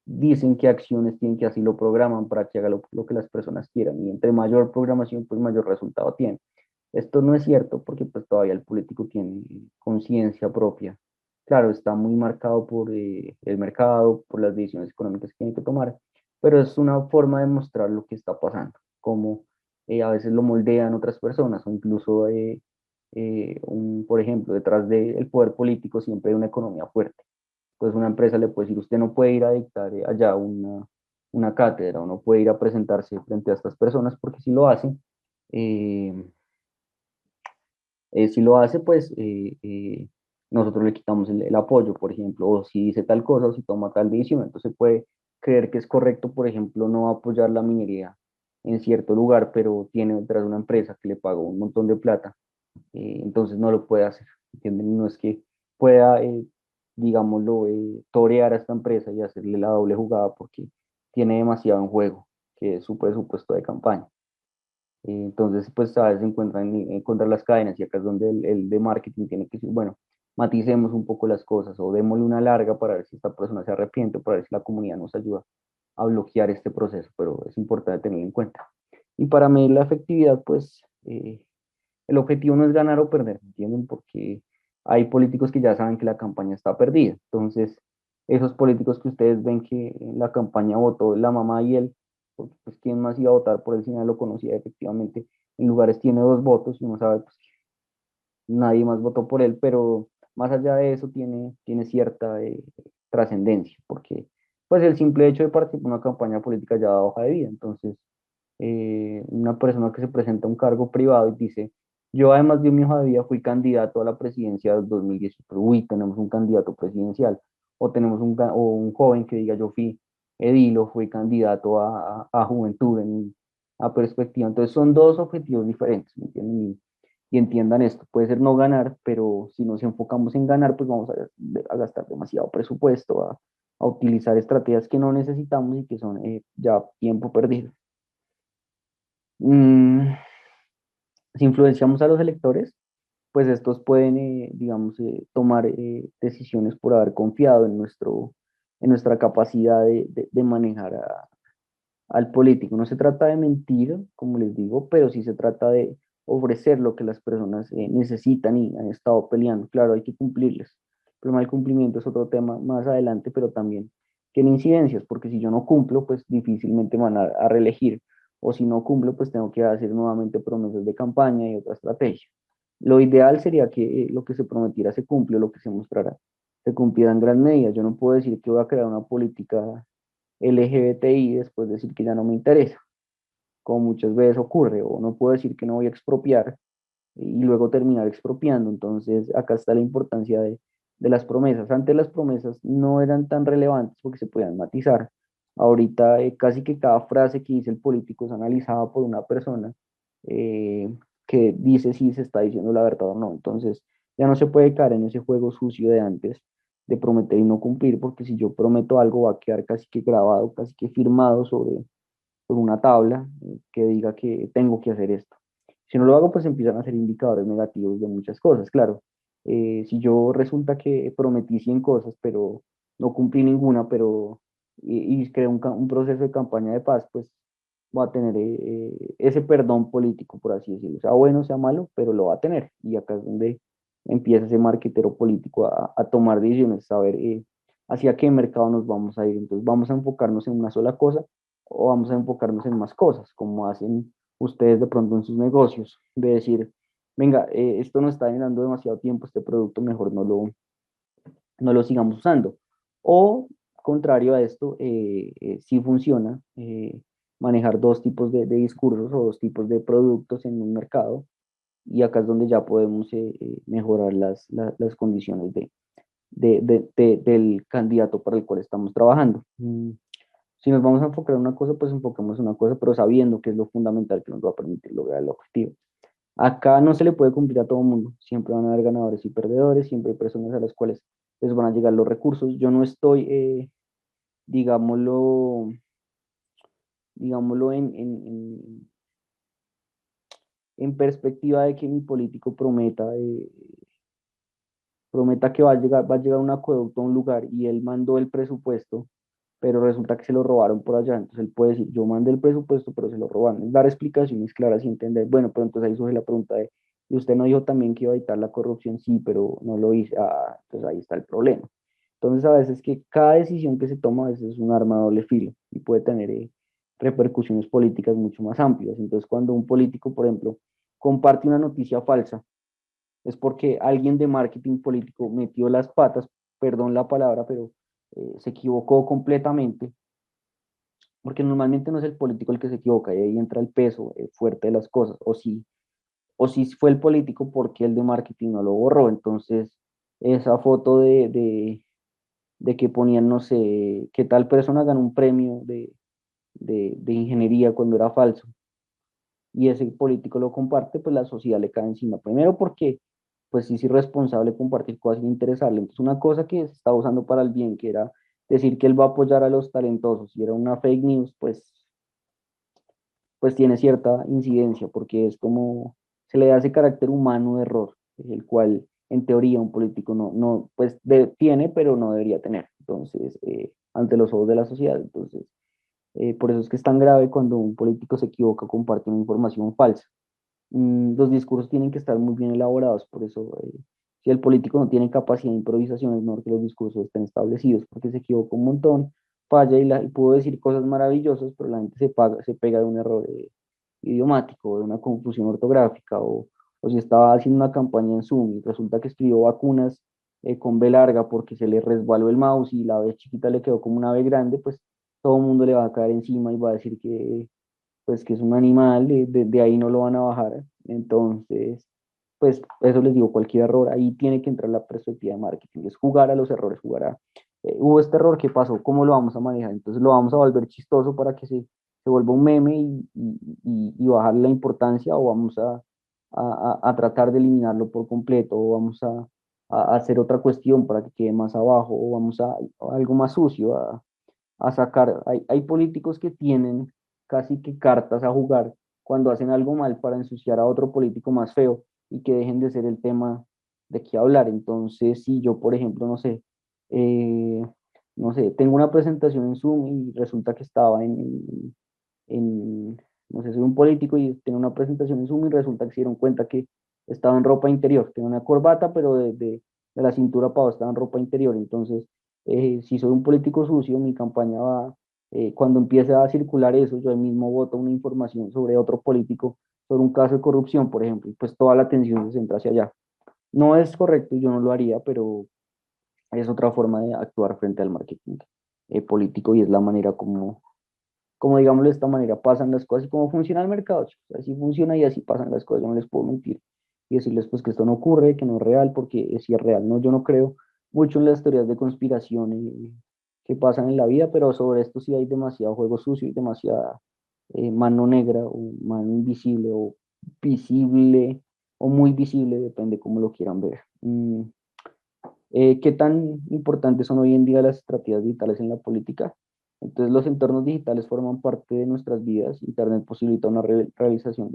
dicen qué acciones tienen que así lo programan para que haga lo que las personas quieran. Y entre mayor programación, pues mayor resultado tiene. Esto no es cierto porque pues todavía el político tiene conciencia propia. Claro, está muy marcado por el mercado, por las decisiones económicas que tiene que tomar, pero es una forma de mostrar lo que está pasando, como a veces lo moldean otras personas o incluso, por ejemplo, detrás del poder político siempre hay una economía fuerte. Pues una empresa le puede decir, usted no puede ir a dictar allá una cátedra o no puede ir a presentarse frente a estas personas porque eh, si lo hace, pues nosotros le quitamos el apoyo, por ejemplo, o si dice tal cosa o si toma tal decisión, entonces puede creer que es correcto, por ejemplo, no apoyar la minería en cierto lugar, pero tiene detrás una empresa que le pagó un montón de plata, entonces no lo puede hacer, ¿entienden? No es que pueda, digámoslo, torear a esta empresa y hacerle la doble jugada porque tiene demasiado en juego, que es su presupuesto de campaña. Entonces, pues a veces se encuentran las cadenas y acá es donde el de marketing tiene que decir, bueno, maticemos un poco las cosas o démosle una larga para ver si esta persona se arrepiente, para ver si la comunidad nos ayuda a bloquear este proceso, pero es importante tenerlo en cuenta. Y para medir la efectividad, pues el objetivo no es ganar o perder, ¿entienden? Porque hay políticos que ya saben que la campaña está perdida. Entonces, esos políticos que ustedes ven que en la campaña votó la mamá y él, porque pues quién más iba a votar por él si nadie lo conocía efectivamente, en lugares tiene 2 votos y uno sabe pues, que nadie más votó por él, pero más allá de eso tiene cierta trascendencia, porque pues el simple hecho de participar en una campaña política ya da hoja de vida. Entonces, una persona que se presenta a un cargo privado y dice, yo además de mi hoja de vida fui candidato a la presidencia del 2018, uy, tenemos un candidato presidencial, o tenemos un joven que diga, yo fui edil o fui candidato a juventud a perspectiva. Entonces son dos objetivos diferentes, ¿me entienden? Y entiendan esto, puede ser no ganar, pero si nos enfocamos en ganar, pues vamos a gastar demasiado presupuesto, a utilizar estrategias que no necesitamos y que son ya tiempo perdido. Mm, si influenciamos a los electores, pues estos pueden, digamos, tomar decisiones por haber confiado en en nuestra capacidad de manejar al político. No se trata de mentir, como les digo, pero sí se trata de ofrecer lo que las personas necesitan y han estado peleando. Claro, hay que cumplirles. El problema del cumplimiento es otro tema más adelante, pero también tiene incidencias, porque si yo no cumplo, pues difícilmente me van a reelegir. O si no cumplo, pues tengo que hacer nuevamente promesas de campaña y otra estrategia. Lo ideal sería que lo que se prometiera se cumple, lo que se mostrara se cumpliera en gran medida. Yo no puedo decir que voy a crear una política LGBTI y después decir que ya no me interesa, como muchas veces ocurre, o no puedo decir que no voy a expropiar y luego terminar expropiando. Entonces, acá está la importancia de las promesas. Antes las promesas no eran tan relevantes porque se podían matizar. Ahorita casi que cada frase que dice el político es analizada por una persona eh, que dice si se está diciendo la verdad o no. Entonces, ya no se puede caer en ese juego sucio de antes de prometer y no cumplir, porque si yo prometo algo va a quedar casi que grabado, casi que firmado sobre una tabla que diga que tengo que hacer esto. Si no lo hago, pues empiezan a ser indicadores negativos de muchas cosas, claro. Si yo resulta que prometí 100 cosas, pero no cumplí ninguna, pero y creé un proceso de campaña de paz, pues va a tener ese perdón político, por así decirlo. Sea bueno, sea malo, pero lo va a tener. Y acá es donde empieza ese marquetero político a tomar decisiones, saber hacia qué mercado nos vamos a ir. Entonces, vamos a enfocarnos en una sola cosa o vamos a enfocarnos en más cosas, como hacen ustedes de pronto en sus negocios, de decir, venga, esto nos está generando demasiado tiempo, este producto mejor no lo sigamos usando. O, contrario a esto, sí funciona manejar dos tipos de discursos o dos tipos de productos en un mercado, y acá es donde ya podemos mejorar las condiciones del candidato para el cual estamos trabajando. Si nos vamos a enfocar en una cosa, pues enfoquemos en una cosa, pero sabiendo que es lo fundamental que nos va a permitir lograr el objetivo. Acá no se le puede cumplir a todo el mundo, siempre van a haber ganadores y perdedores, siempre hay personas a las cuales les van a llegar los recursos. Yo no estoy, digámoslo, digámoslo en perspectiva de que mi político prometa que va a llegar un acueducto a un lugar y él mandó el presupuesto, pero resulta que se lo robaron por allá. Entonces él puede decir, yo mandé el presupuesto, pero se lo robaron. Es dar explicaciones claras y entender. Bueno, pero entonces ahí surge la pregunta de, ¿y usted no dijo también que iba a evitar la corrupción? Sí, pero no lo hice. Ah, entonces ahí está el problema. Entonces a veces que cada decisión que se toma a veces es un arma de doble filo y puede tener repercusiones políticas mucho más amplias. Entonces cuando un político, por ejemplo, comparte una noticia falsa, es porque alguien de marketing político metió las patas, perdón la palabra, pero se equivocó completamente, porque normalmente no es el político el que se equivoca, y ahí entra el peso fuerte de las cosas, o si fue el político porque el de marketing no lo borró. Entonces esa foto de que ponían, no sé, que tal persona ganó un premio de ingeniería cuando era falso, y ese político lo comparte, pues la sociedad le cae encima. Primero porque, pues sí es irresponsable compartir cosas sin interesarle. Entonces una cosa que se estaba usando para el bien, que era decir que él va a apoyar a los talentosos, y era una fake news, pues tiene cierta incidencia, porque es como, se le da ese carácter humano de error, el cual en teoría un político no pues tiene, pero no debería tener. Entonces, ante los ojos de la sociedad, entonces por eso es que es tan grave cuando un político se equivoca, comparte una información falsa. Los discursos tienen que estar muy bien elaborados, por eso si el político no tiene capacidad de improvisación es mejor que los discursos estén establecidos, porque se equivoca un montón, falla y pudo decir cosas maravillosas, pero la gente se pega de un error idiomático, de una confusión ortográfica, o si estaba haciendo una campaña en Zoom y resulta que escribió vacunas con B larga porque se le resbaló el mouse y la B chiquita le quedó como una B grande, pues todo el mundo le va a caer encima y va a decir que pues que es un animal, de ahí no lo van a bajar. Entonces, pues eso les digo, cualquier error, ahí tiene que entrar la perspectiva de marketing, es jugar a los errores, hubo este error, ¿qué pasó? ¿Cómo lo vamos a manejar? Entonces lo vamos a volver chistoso para que se vuelva un meme y bajar la importancia, o vamos a tratar de eliminarlo por completo, o vamos a hacer otra cuestión para que quede más abajo, o vamos a algo más sucio, a sacar, hay políticos que tienen casi que cartas a jugar cuando hacen algo mal para ensuciar a otro político más feo y que dejen de ser el tema de qué hablar. Entonces, si yo, por ejemplo, eh, no sé, tengo una presentación en Zoom y resulta que estaba no sé, soy un político y tengo una presentación en Zoom y resulta que se dieron cuenta que estaba en ropa interior, tengo una corbata, pero de la cintura para abajo estaba en ropa interior. Entonces, si soy un político sucio, mi campaña va, cuando empiece a circular eso, yo ahí mismo voto una información sobre otro político, sobre un caso de corrupción, por ejemplo, y pues toda la atención se centra hacia allá. No es correcto, yo no lo haría, pero es otra forma de actuar frente al marketing político y es la manera como digámoslo de esta manera, pasan las cosas y cómo funciona el mercado, chicos. Así funciona y así pasan las cosas, yo no les puedo mentir y decirles pues que esto no ocurre, que no es real, porque si es real, no, yo no creo mucho en las teorías de conspiración que pasan en la vida, pero sobre esto sí hay demasiado juego sucio y demasiada mano negra o mano invisible o visible o muy visible, depende cómo lo quieran ver. ¿Qué tan importantes son hoy en día las estrategias digitales en la política? Entonces, los entornos digitales forman parte de nuestras vidas. Internet posibilita una realización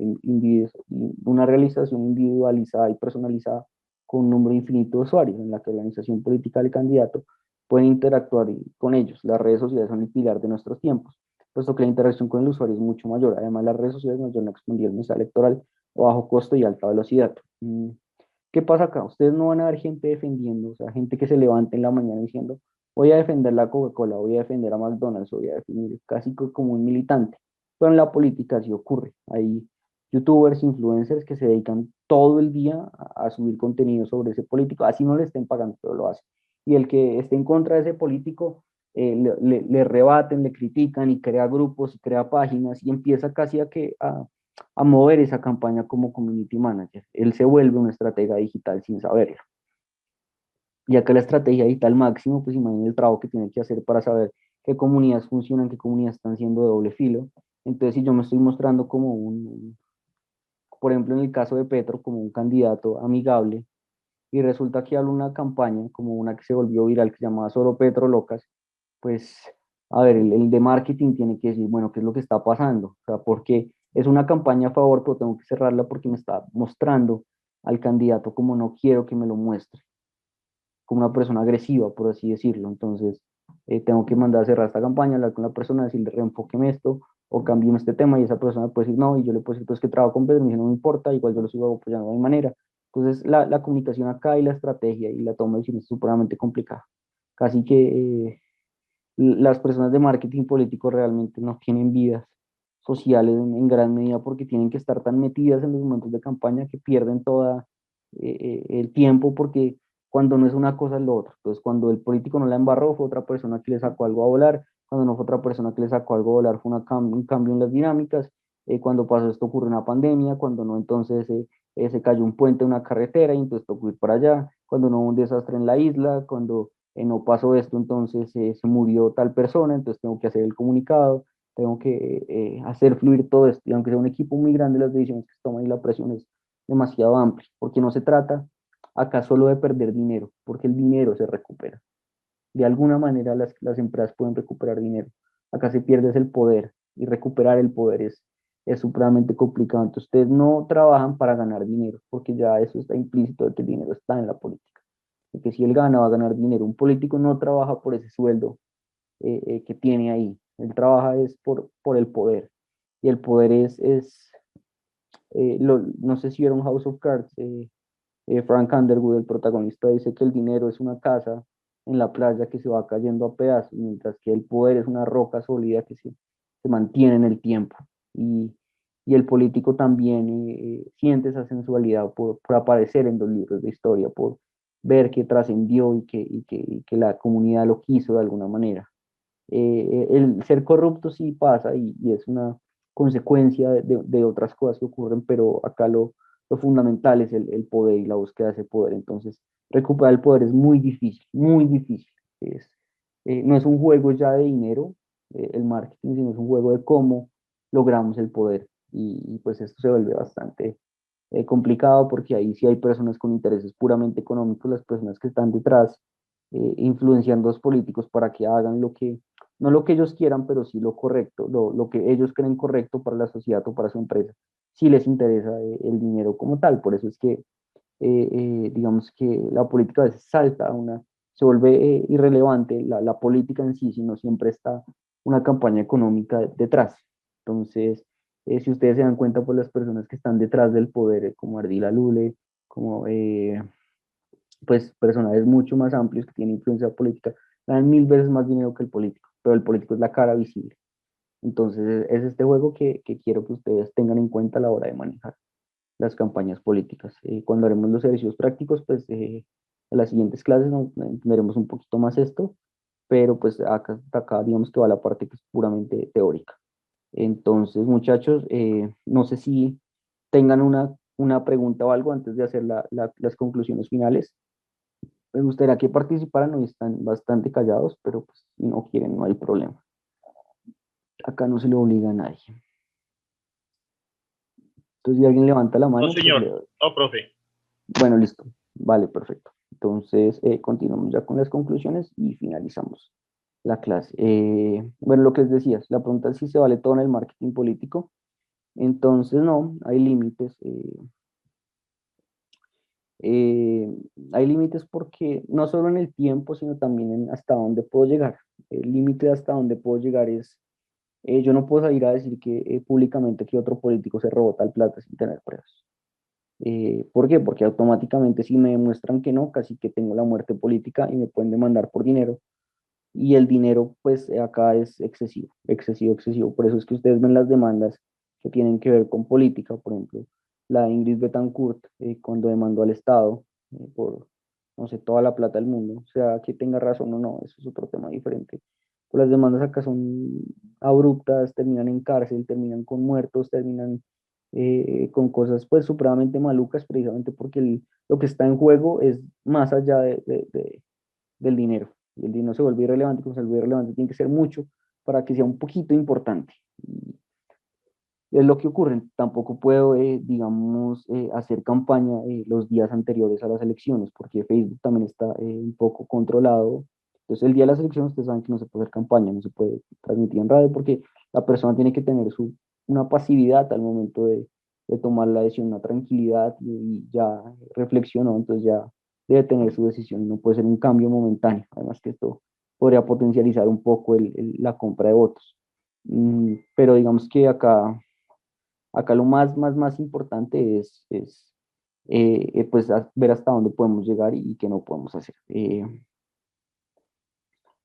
individualizada y personalizada con un número infinito de usuarios, en la que la organización política del candidato puede interactuar con ellos. Las redes sociales son el pilar de nuestros tiempos, puesto que la interacción con el usuario es mucho mayor. Además, las redes sociales nos ayudan a expandir el mensaje electoral a bajo costo y alta velocidad. ¿Qué pasa acá? Ustedes no van a ver gente defendiendo, o sea, gente que se levante en la mañana diciendo, voy a defender la Coca-Cola, voy a defender a McDonald's, voy a defender casi como un militante. Pero en la política sí ocurre. Hay youtubers, influencers que se dedican todo el día a subir contenido sobre ese político, así no le estén pagando, pero lo hacen. Y el que esté en contra de ese político, le rebaten, le critican y crea grupos y crea páginas y empieza casi a mover esa campaña como community manager. Él se vuelve una estratega digital sin saberlo. Ya que la estrategia digital máximo, pues imaginen el trabajo que tiene que hacer para saber qué comunidades funcionan, qué comunidades están siendo de doble filo. Entonces, si yo me estoy mostrando como por ejemplo, en el caso de Petro, como un candidato amigable, y resulta que hablo una campaña como una que se volvió viral que se llamaba Solo Petro Locas, pues, a ver, el de marketing tiene que decir, bueno, ¿qué es lo que está pasando? O sea, porque es una campaña a favor, pero tengo que cerrarla porque me está mostrando al candidato como no quiero que me lo muestre, como una persona agresiva, por así decirlo. Entonces, tengo que mandar a cerrar esta campaña, hablar con la persona, decirle reenfóqueme esto o cambiame este tema y esa persona puede decir no y yo le puedo decir pues que trabajo con Pedro, y me dice no me importa, igual yo lo sigo apoyando de mi manera. Entonces, la comunicación acá y la estrategia y la toma de decisiones es supremamente complicada. Casi que las personas de marketing político realmente no tienen vidas sociales en gran medida porque tienen que estar tan metidas en los momentos de campaña que pierden toda el tiempo porque cuando no es una cosa es lo otro. Entonces, cuando el político no la embarró, fue otra persona que le sacó algo a volar. Cuando no fue otra persona que le sacó algo a volar, fue un cambio en las dinámicas. Cuando pasó esto ocurrió una pandemia, cuando no, entonces se cayó un puente, una carretera, y entonces tocó ir para allá. Cuando no hubo un desastre en la isla, cuando no pasó esto, entonces se murió tal persona, entonces tengo que hacer el comunicado, tengo que hacer fluir todo esto. Y aunque sea un equipo muy grande, las decisiones que se toman y la presión es demasiado amplia, porque no se trata acá solo de perder dinero, porque el dinero se recupera. De alguna manera las empresas pueden recuperar dinero. Acá se pierde es el poder y recuperar el poder es supremamente complicado. Entonces ustedes no trabajan para ganar dinero, porque ya eso está implícito de que el dinero está en la política. De que si él gana va a ganar dinero. Un político no trabaja por ese sueldo que tiene ahí. Él trabaja es por el poder. Y el poder no sé si vieron House of Cards, Frank Underwood, el protagonista, dice que el dinero es una casa en la playa que se va cayendo a pedazos, mientras que el poder es una roca sólida que se mantiene en el tiempo. Y, y el político también siente esa sensualidad por aparecer en los libros de historia, por ver que trascendió y que la comunidad lo quiso de alguna manera. El ser corrupto sí pasa y es una consecuencia de otras cosas que ocurren, pero acá lo fundamental es el poder y la búsqueda de ese poder. Entonces, recuperar el poder es muy difícil, muy difícil. No es un juego ya de dinero, el marketing, sino es un juego de cómo logramos el poder. Y pues esto se vuelve bastante complicado porque ahí sí hay personas con intereses puramente económicos, las personas que están detrás influenciando a los políticos para que hagan lo que no lo que ellos quieran, pero sí lo correcto, lo que ellos creen correcto para la sociedad o para su empresa, si les interesa el dinero como tal. Por eso es que, digamos que la política a veces salta a una, se vuelve irrelevante la política en sí, sino siempre está una campaña económica detrás. Entonces, si ustedes se dan cuenta, pues las personas que están detrás del poder, como Ardila Lule, como pues personajes mucho más amplios que tienen influencia política, dan 1000 veces más dinero que el político, pero el político es la cara visible. Entonces es este juego que quiero que ustedes tengan en cuenta a la hora de manejar las campañas políticas. Cuando haremos los ejercicios prácticos, pues en las siguientes clases no, entenderemos un poquito más esto, pero pues acá digamos que va la parte que es puramente teórica. Entonces, muchachos, no sé si tengan una pregunta o algo antes de hacer las conclusiones finales. Me gustaría que participaran, hoy están bastante callados, pero pues si no quieren, no hay problema. Acá no se le obliga a nadie. Entonces, si alguien levanta la No, mano, pues señor. le doy. No, profe. Bueno, listo. Vale, perfecto. Entonces, continuamos ya con las conclusiones y finalizamos la clase. Bueno, lo que les decías, la pregunta es si se vale todo en el marketing político. Entonces, no, hay límites. Eh, Hay límites porque no solo en el tiempo, sino también en hasta dónde puedo llegar. El límite de hasta dónde puedo llegar es, yo no puedo salir a decir que públicamente que otro político se robó tal plata sin tener pruebas. ¿Por qué? Porque automáticamente si me demuestran que no, casi que tengo la muerte política y me pueden demandar por dinero. Y el dinero, pues acá es excesivo, excesivo, excesivo. Por eso es que ustedes ven las demandas que tienen que ver con política, por ejemplo, la de Ingrid Betancourt, cuando demandó al Estado por, no sé, toda la plata del mundo, o sea, que tenga razón o no, eso es otro tema diferente. Pues las demandas acá son abruptas, terminan en cárcel, terminan con muertos, terminan con cosas pues supremamente malucas, precisamente porque lo que está en juego es más allá del dinero. Y el dinero se vuelve irrelevante, como se vuelve irrelevante, tiene que ser mucho para que sea un poquito importante. Y es lo que ocurre. Tampoco puedo, digamos, hacer campaña los días anteriores a las elecciones, porque Facebook también está un poco controlado. Entonces, el día de las elecciones, ustedes saben que no se puede hacer campaña, no se puede transmitir en radio, porque la persona tiene que tener una pasividad al momento de tomar la decisión, una tranquilidad y ya reflexionó, entonces ya debe tener su decisión, no puede ser un cambio momentáneo. Además que esto podría potencializar un poco la compra de votos. Pero digamos que acá lo más importante es pues ver hasta dónde podemos llegar y qué no podemos hacer.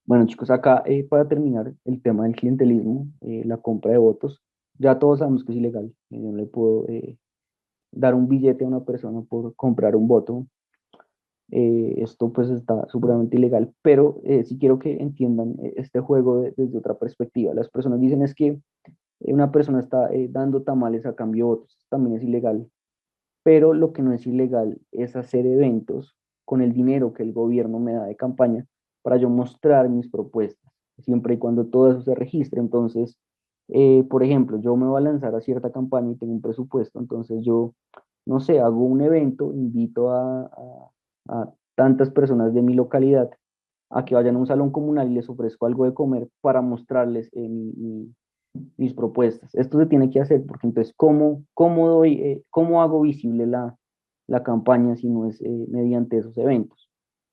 Bueno, chicos, acá para terminar el tema del clientelismo, la compra de votos, ya todos sabemos que es ilegal. Yo no le puedo dar un billete a una persona por comprar un voto. Esto pues está supremamente ilegal, pero sí quiero que entiendan este juego desde otra perspectiva. Las personas dicen es que una persona está dando tamales a cambio de votos, también es ilegal, pero lo que no es ilegal es hacer eventos con el dinero que el gobierno me da de campaña para yo mostrar mis propuestas, siempre y cuando todo eso se registre. Entonces, por ejemplo, yo me voy a lanzar a cierta campaña y tengo un presupuesto, entonces yo, no sé, hago un evento, invito a tantas personas de mi localidad a que vayan a un salón comunal y les ofrezco algo de comer para mostrarles mis propuestas. Esto se tiene que hacer porque entonces, ¿cómo hago visible la campaña si no es mediante esos eventos?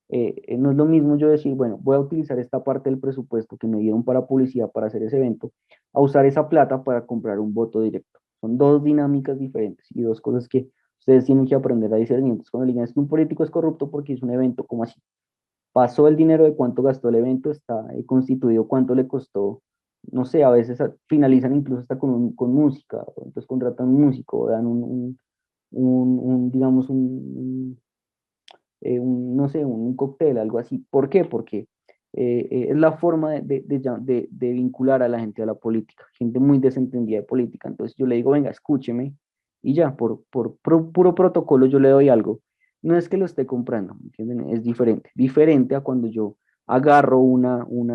No es lo mismo yo decir, bueno, voy a utilizar esta parte del presupuesto que me dieron para publicidad para hacer ese evento, a usar esa plata para comprar un voto directo. Son dos dinámicas diferentes y dos cosas que ustedes tienen que aprender a discernir. Entonces, cuando le digan es que un político es corrupto porque es un evento, ¿cómo así? Pasó el dinero de cuánto gastó el evento, está constituido, cuánto le costó, no sé, a veces finalizan incluso hasta con música, entonces contratan un músico, dan digamos, no sé, un cóctel, algo así. ¿Por qué? Porque es la forma de vincular a la gente a la política, gente muy desentendida de política. Entonces yo le digo, venga, escúcheme, y ya, por puro protocolo yo le doy algo. No es que lo esté comprando, ¿me entienden? Es diferente. Diferente a cuando yo agarro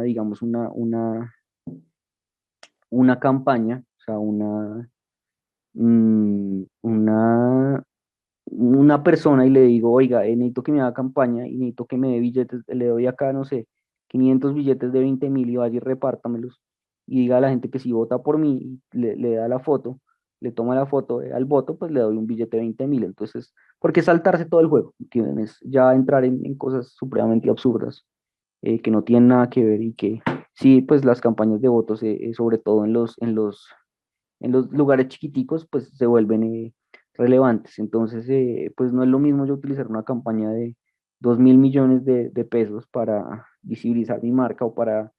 digamos, una campaña, o sea, una persona y le digo, oiga, necesito que me haga campaña y necesito que me dé billetes, le doy acá, no sé, 500 billetes de 20.000 y vaya y repártamelos y diga a la gente que si vota por mí, le da la foto, le toma la foto al voto, pues le doy un billete de 20.000. Entonces, ¿por qué saltarse todo el juego? ¿Entienden? Es ya entrar en cosas supremamente absurdas que no tienen nada que ver y que sí, pues las campañas de votos, sobre todo en los lugares chiquiticos, pues se vuelven relevantes. Entonces, pues no es lo mismo yo utilizar una campaña de 2.000 millones de pesos para visibilizar mi marca o para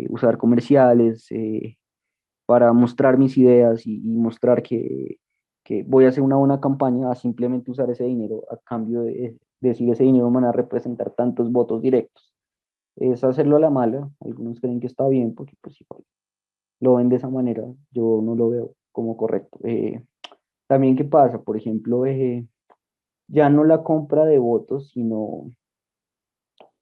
usar comerciales, para mostrar mis ideas y mostrar que voy a hacer una buena campaña a simplemente usar ese dinero a cambio de decir ese dinero me van a representar tantos votos directos. Es hacerlo a la mala. Algunos creen que está bien porque pues igual lo ven de esa manera, yo no lo veo como correcto. También, ¿qué pasa? Por ejemplo, ya no la compra de votos, sino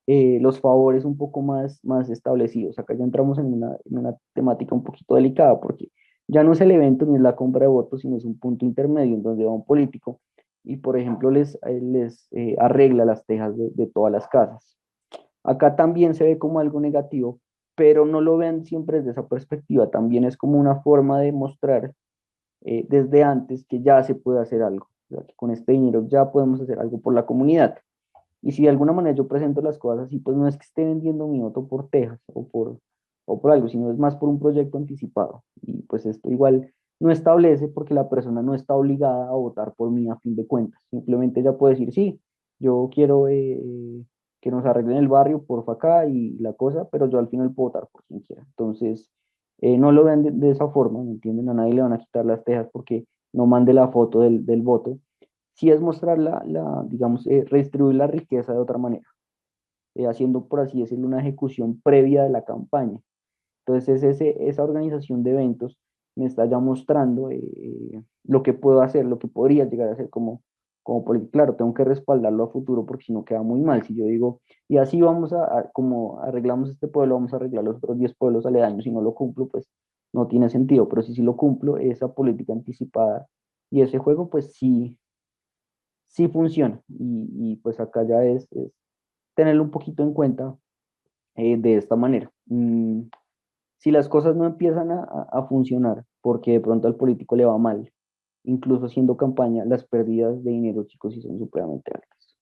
los favores un poco más establecidos. Acá ya entramos en una temática un poquito delicada, porque ya no es el evento ni es la compra de votos, sino es un punto intermedio en donde va un político y, por ejemplo, les arregla las tejas de todas las casas. Acá también se ve como algo negativo, pero no lo vean siempre desde esa perspectiva. También es como una forma de mostrar desde antes que ya se puede hacer algo, o sea, que con este dinero ya podemos hacer algo por la comunidad. Y si de alguna manera yo presento las cosas así, pues no es que esté vendiendo mi voto por Texas o por algo, sino es más por un proyecto anticipado. Y pues esto igual no establece porque la persona no está obligada a votar por mí a fin de cuentas. Simplemente ella puede decir, sí, yo quiero que nos arreglen el barrio, porfa acá y la cosa, pero yo al final puedo votar por quien quiera. Entonces, no lo vean de esa forma, ¿me entienden? A nadie le van a quitar las tejas porque no mande la foto del voto. Sí es mostrar digamos, redistribuir la riqueza de otra manera, haciendo, por así decirlo, una ejecución previa de la campaña. Entonces, esa organización de eventos me está ya mostrando lo que puedo hacer, lo que podría llegar a hacer como político. Claro, tengo que respaldarlo a futuro porque si no queda muy mal. Si yo digo, y así vamos como arreglamos este pueblo, vamos a arreglar los otros 10 pueblos aledaños, si no lo cumplo, pues no tiene sentido. Pero si sí lo cumplo, esa política anticipada y ese juego, pues sí funciona. Y pues acá ya es tenerlo un poquito en cuenta de esta manera. Si las cosas no empiezan a funcionar porque de pronto al político le va mal, incluso haciendo campaña, las pérdidas de dinero, chicos, sí son supremamente altas.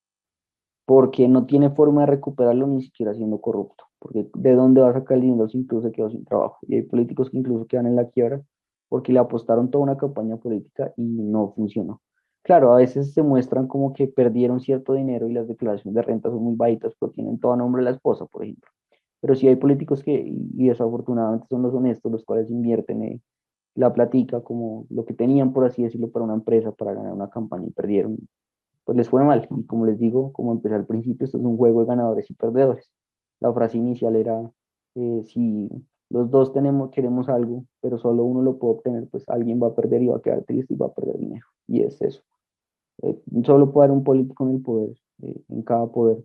Porque no tiene forma de recuperarlo ni siquiera siendo corrupto. Porque de dónde va a sacar el dinero si incluso se quedó sin trabajo. Y hay políticos que incluso quedan en la quiebra porque le apostaron toda una campaña política y no funcionó. Claro, a veces se muestran como que perdieron cierto dinero y las declaraciones de renta son muy bajitas, pero tienen todo a nombre de la esposa, por ejemplo. Pero sí hay políticos que, y desafortunadamente son los honestos, los cuales invierten la platica como lo que tenían, por así decirlo, para una empresa, para ganar una campaña y perdieron, pues les fue mal. Y como les digo, como empecé al principio, esto es un juego de ganadores y perdedores. La frase inicial era, si los dos queremos algo, pero solo uno lo puede obtener, pues alguien va a perder y va a quedar triste y va a perder dinero. Y es eso. Solo puede haber un político en el poder, en cada poder,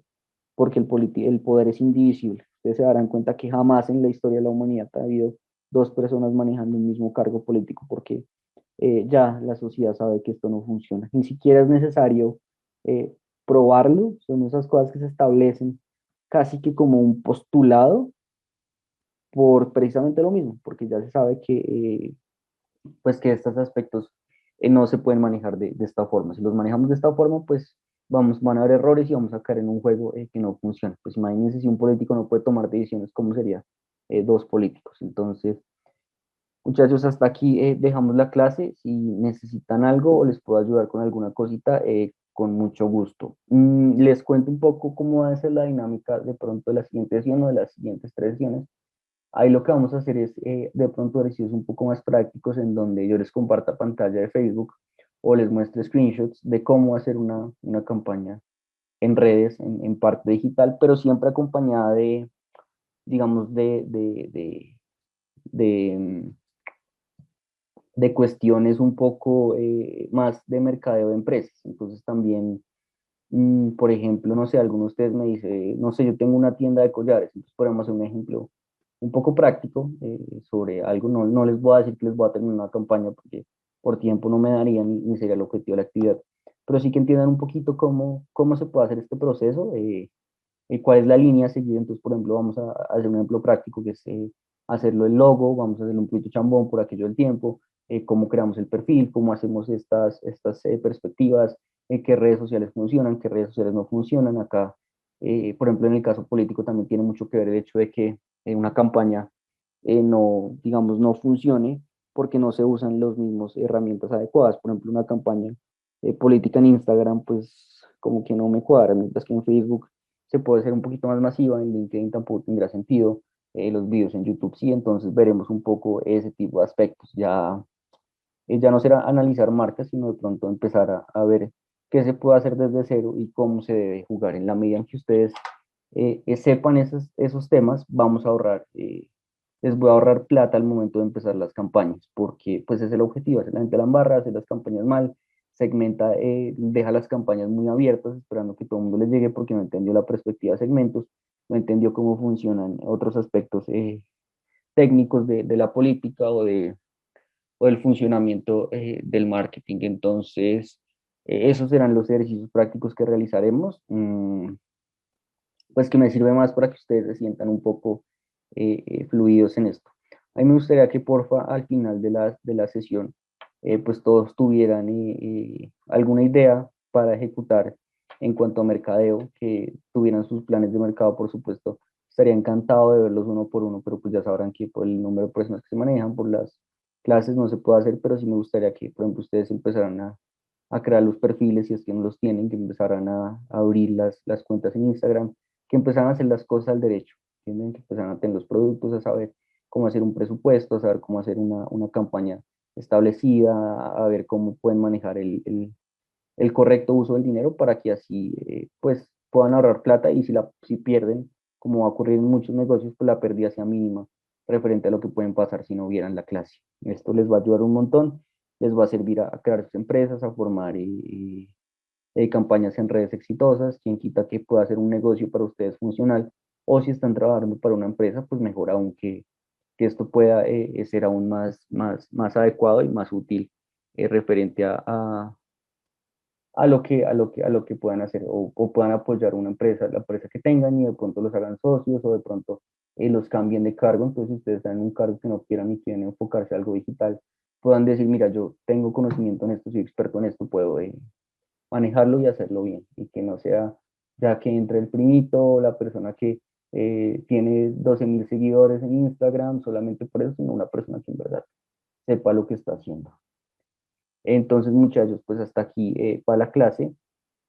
porque el poder es indivisible. Ustedes se darán cuenta que jamás en la historia de la humanidad ha habido dos personas manejando un mismo cargo político, porque ya la sociedad sabe que esto no funciona. Ni siquiera es necesario eh, probarlo, son esas cosas que se establecen casi que como un postulado por precisamente lo mismo, porque ya se sabe pues que estos aspectos no se pueden manejar de esta forma. Si los manejamos de esta forma, pues van a haber errores y vamos a caer en un juego que no funciona. Pues imagínense si un político no puede tomar decisiones, ¿cómo sería dos políticos? Entonces, muchachos, hasta aquí dejamos la clase. Si necesitan algo o les puedo ayudar con alguna cosita, con mucho gusto. Les cuento un poco cómo va a ser la dinámica de pronto de la siguiente sesión o de las siguientes 3 sesiones. Ahí lo que vamos a hacer es de pronto ejercicios un poco más prácticos en donde yo les comparta pantalla de Facebook o les muestre screenshots de cómo hacer una campaña en redes, en parte digital, pero siempre acompañada digamos, de, de cuestiones un poco más de mercadeo de empresas. Entonces también, por ejemplo, no sé, alguno de ustedes me dice, no sé, yo tengo una tienda de collares, entonces podemos hacer un ejemplo un poco práctico sobre algo. No les voy a decir que les voy a terminar una campaña porque por tiempo no me daría ni sería el objetivo de la actividad, pero sí que entiendan un poquito cómo se puede hacer este proceso. cuál es la línea a seguir. Entonces, por ejemplo, vamos a hacer un ejemplo práctico que es hacerlo el logo, vamos a hacerlo un poquito chambón por aquello del tiempo, cómo creamos el perfil, cómo hacemos estas perspectivas, qué redes sociales funcionan, qué redes sociales no funcionan. Acá, por ejemplo, en el caso político también tiene mucho que ver el hecho de que una campaña no, digamos, no funcione porque no se usan las mismas herramientas adecuadas. Por ejemplo, una campaña política en Instagram, pues como que no me cuadra, mientras que en Facebook se puede hacer un poquito más masiva, en LinkedIn tampoco tendrá sentido, los videos en YouTube sí, entonces veremos un poco ese tipo de aspectos. Ya, ya no será analizar marcas, sino de pronto empezar a ver qué se puede hacer desde cero y cómo se debe jugar. En la medida en que ustedes sepan esos temas, vamos a ahorrar, les voy a ahorrar plata al momento de empezar las campañas, porque pues es el objetivo, hacer la gente la embarra, hacer las campañas mal, segmenta, deja las campañas muy abiertas, esperando que todo el mundo les llegue porque no entendió la perspectiva de segmentos, no entendió cómo funcionan otros aspectos técnicos de la política o del funcionamiento del marketing. Entonces, esos serán los ejercicios prácticos que realizaremos. Pues que me sirve más para que ustedes se sientan un poco fluidos en esto. A mí me gustaría que porfa al final de la sesión pues todos tuvieran alguna idea para ejecutar en cuanto a mercadeo, que tuvieran sus planes de mercado, por supuesto. Estaría encantado de verlos uno por uno, pero pues ya sabrán que por el número de personas que se manejan, por las clases no se puede hacer, pero sí me gustaría que, por ejemplo, ustedes empezaran a crear los perfiles, si es que no los tienen, que empezaran a abrir las cuentas en Instagram, que empezaran a hacer las cosas al derecho, ¿entienden? Que empezaran a tener los productos, a saber cómo hacer un presupuesto, a saber cómo hacer una campaña establecida, a ver cómo pueden manejar el correcto uso del dinero para que así pues puedan ahorrar plata y si pierden, como va a ocurrir en muchos negocios, pues la pérdida sea mínima referente a lo que pueden pasar si no vieran la clase. Esto les va a ayudar un montón, les va a servir a crear sus empresas, a formar campañas en redes exitosas, quien quita que pueda ser un negocio para ustedes funcional, o si están trabajando para una empresa, pues mejor aún que esto pueda ser aún más adecuado y más útil referente a lo que puedan hacer o puedan apoyar una empresa, la empresa que tengan y de pronto los hagan socios o de pronto los cambien de cargo. Entonces, si ustedes están en un cargo que no quieran y quieren enfocarse a algo digital, puedan decir, mira, yo tengo conocimiento en esto, soy experto en esto, puedo manejarlo y hacerlo bien y que no sea ya que entre el primito o la persona que tiene 12.000 seguidores en Instagram solamente por eso, sino una persona que en verdad sepa lo que está haciendo. Entonces, muchachos, pues hasta aquí para la clase.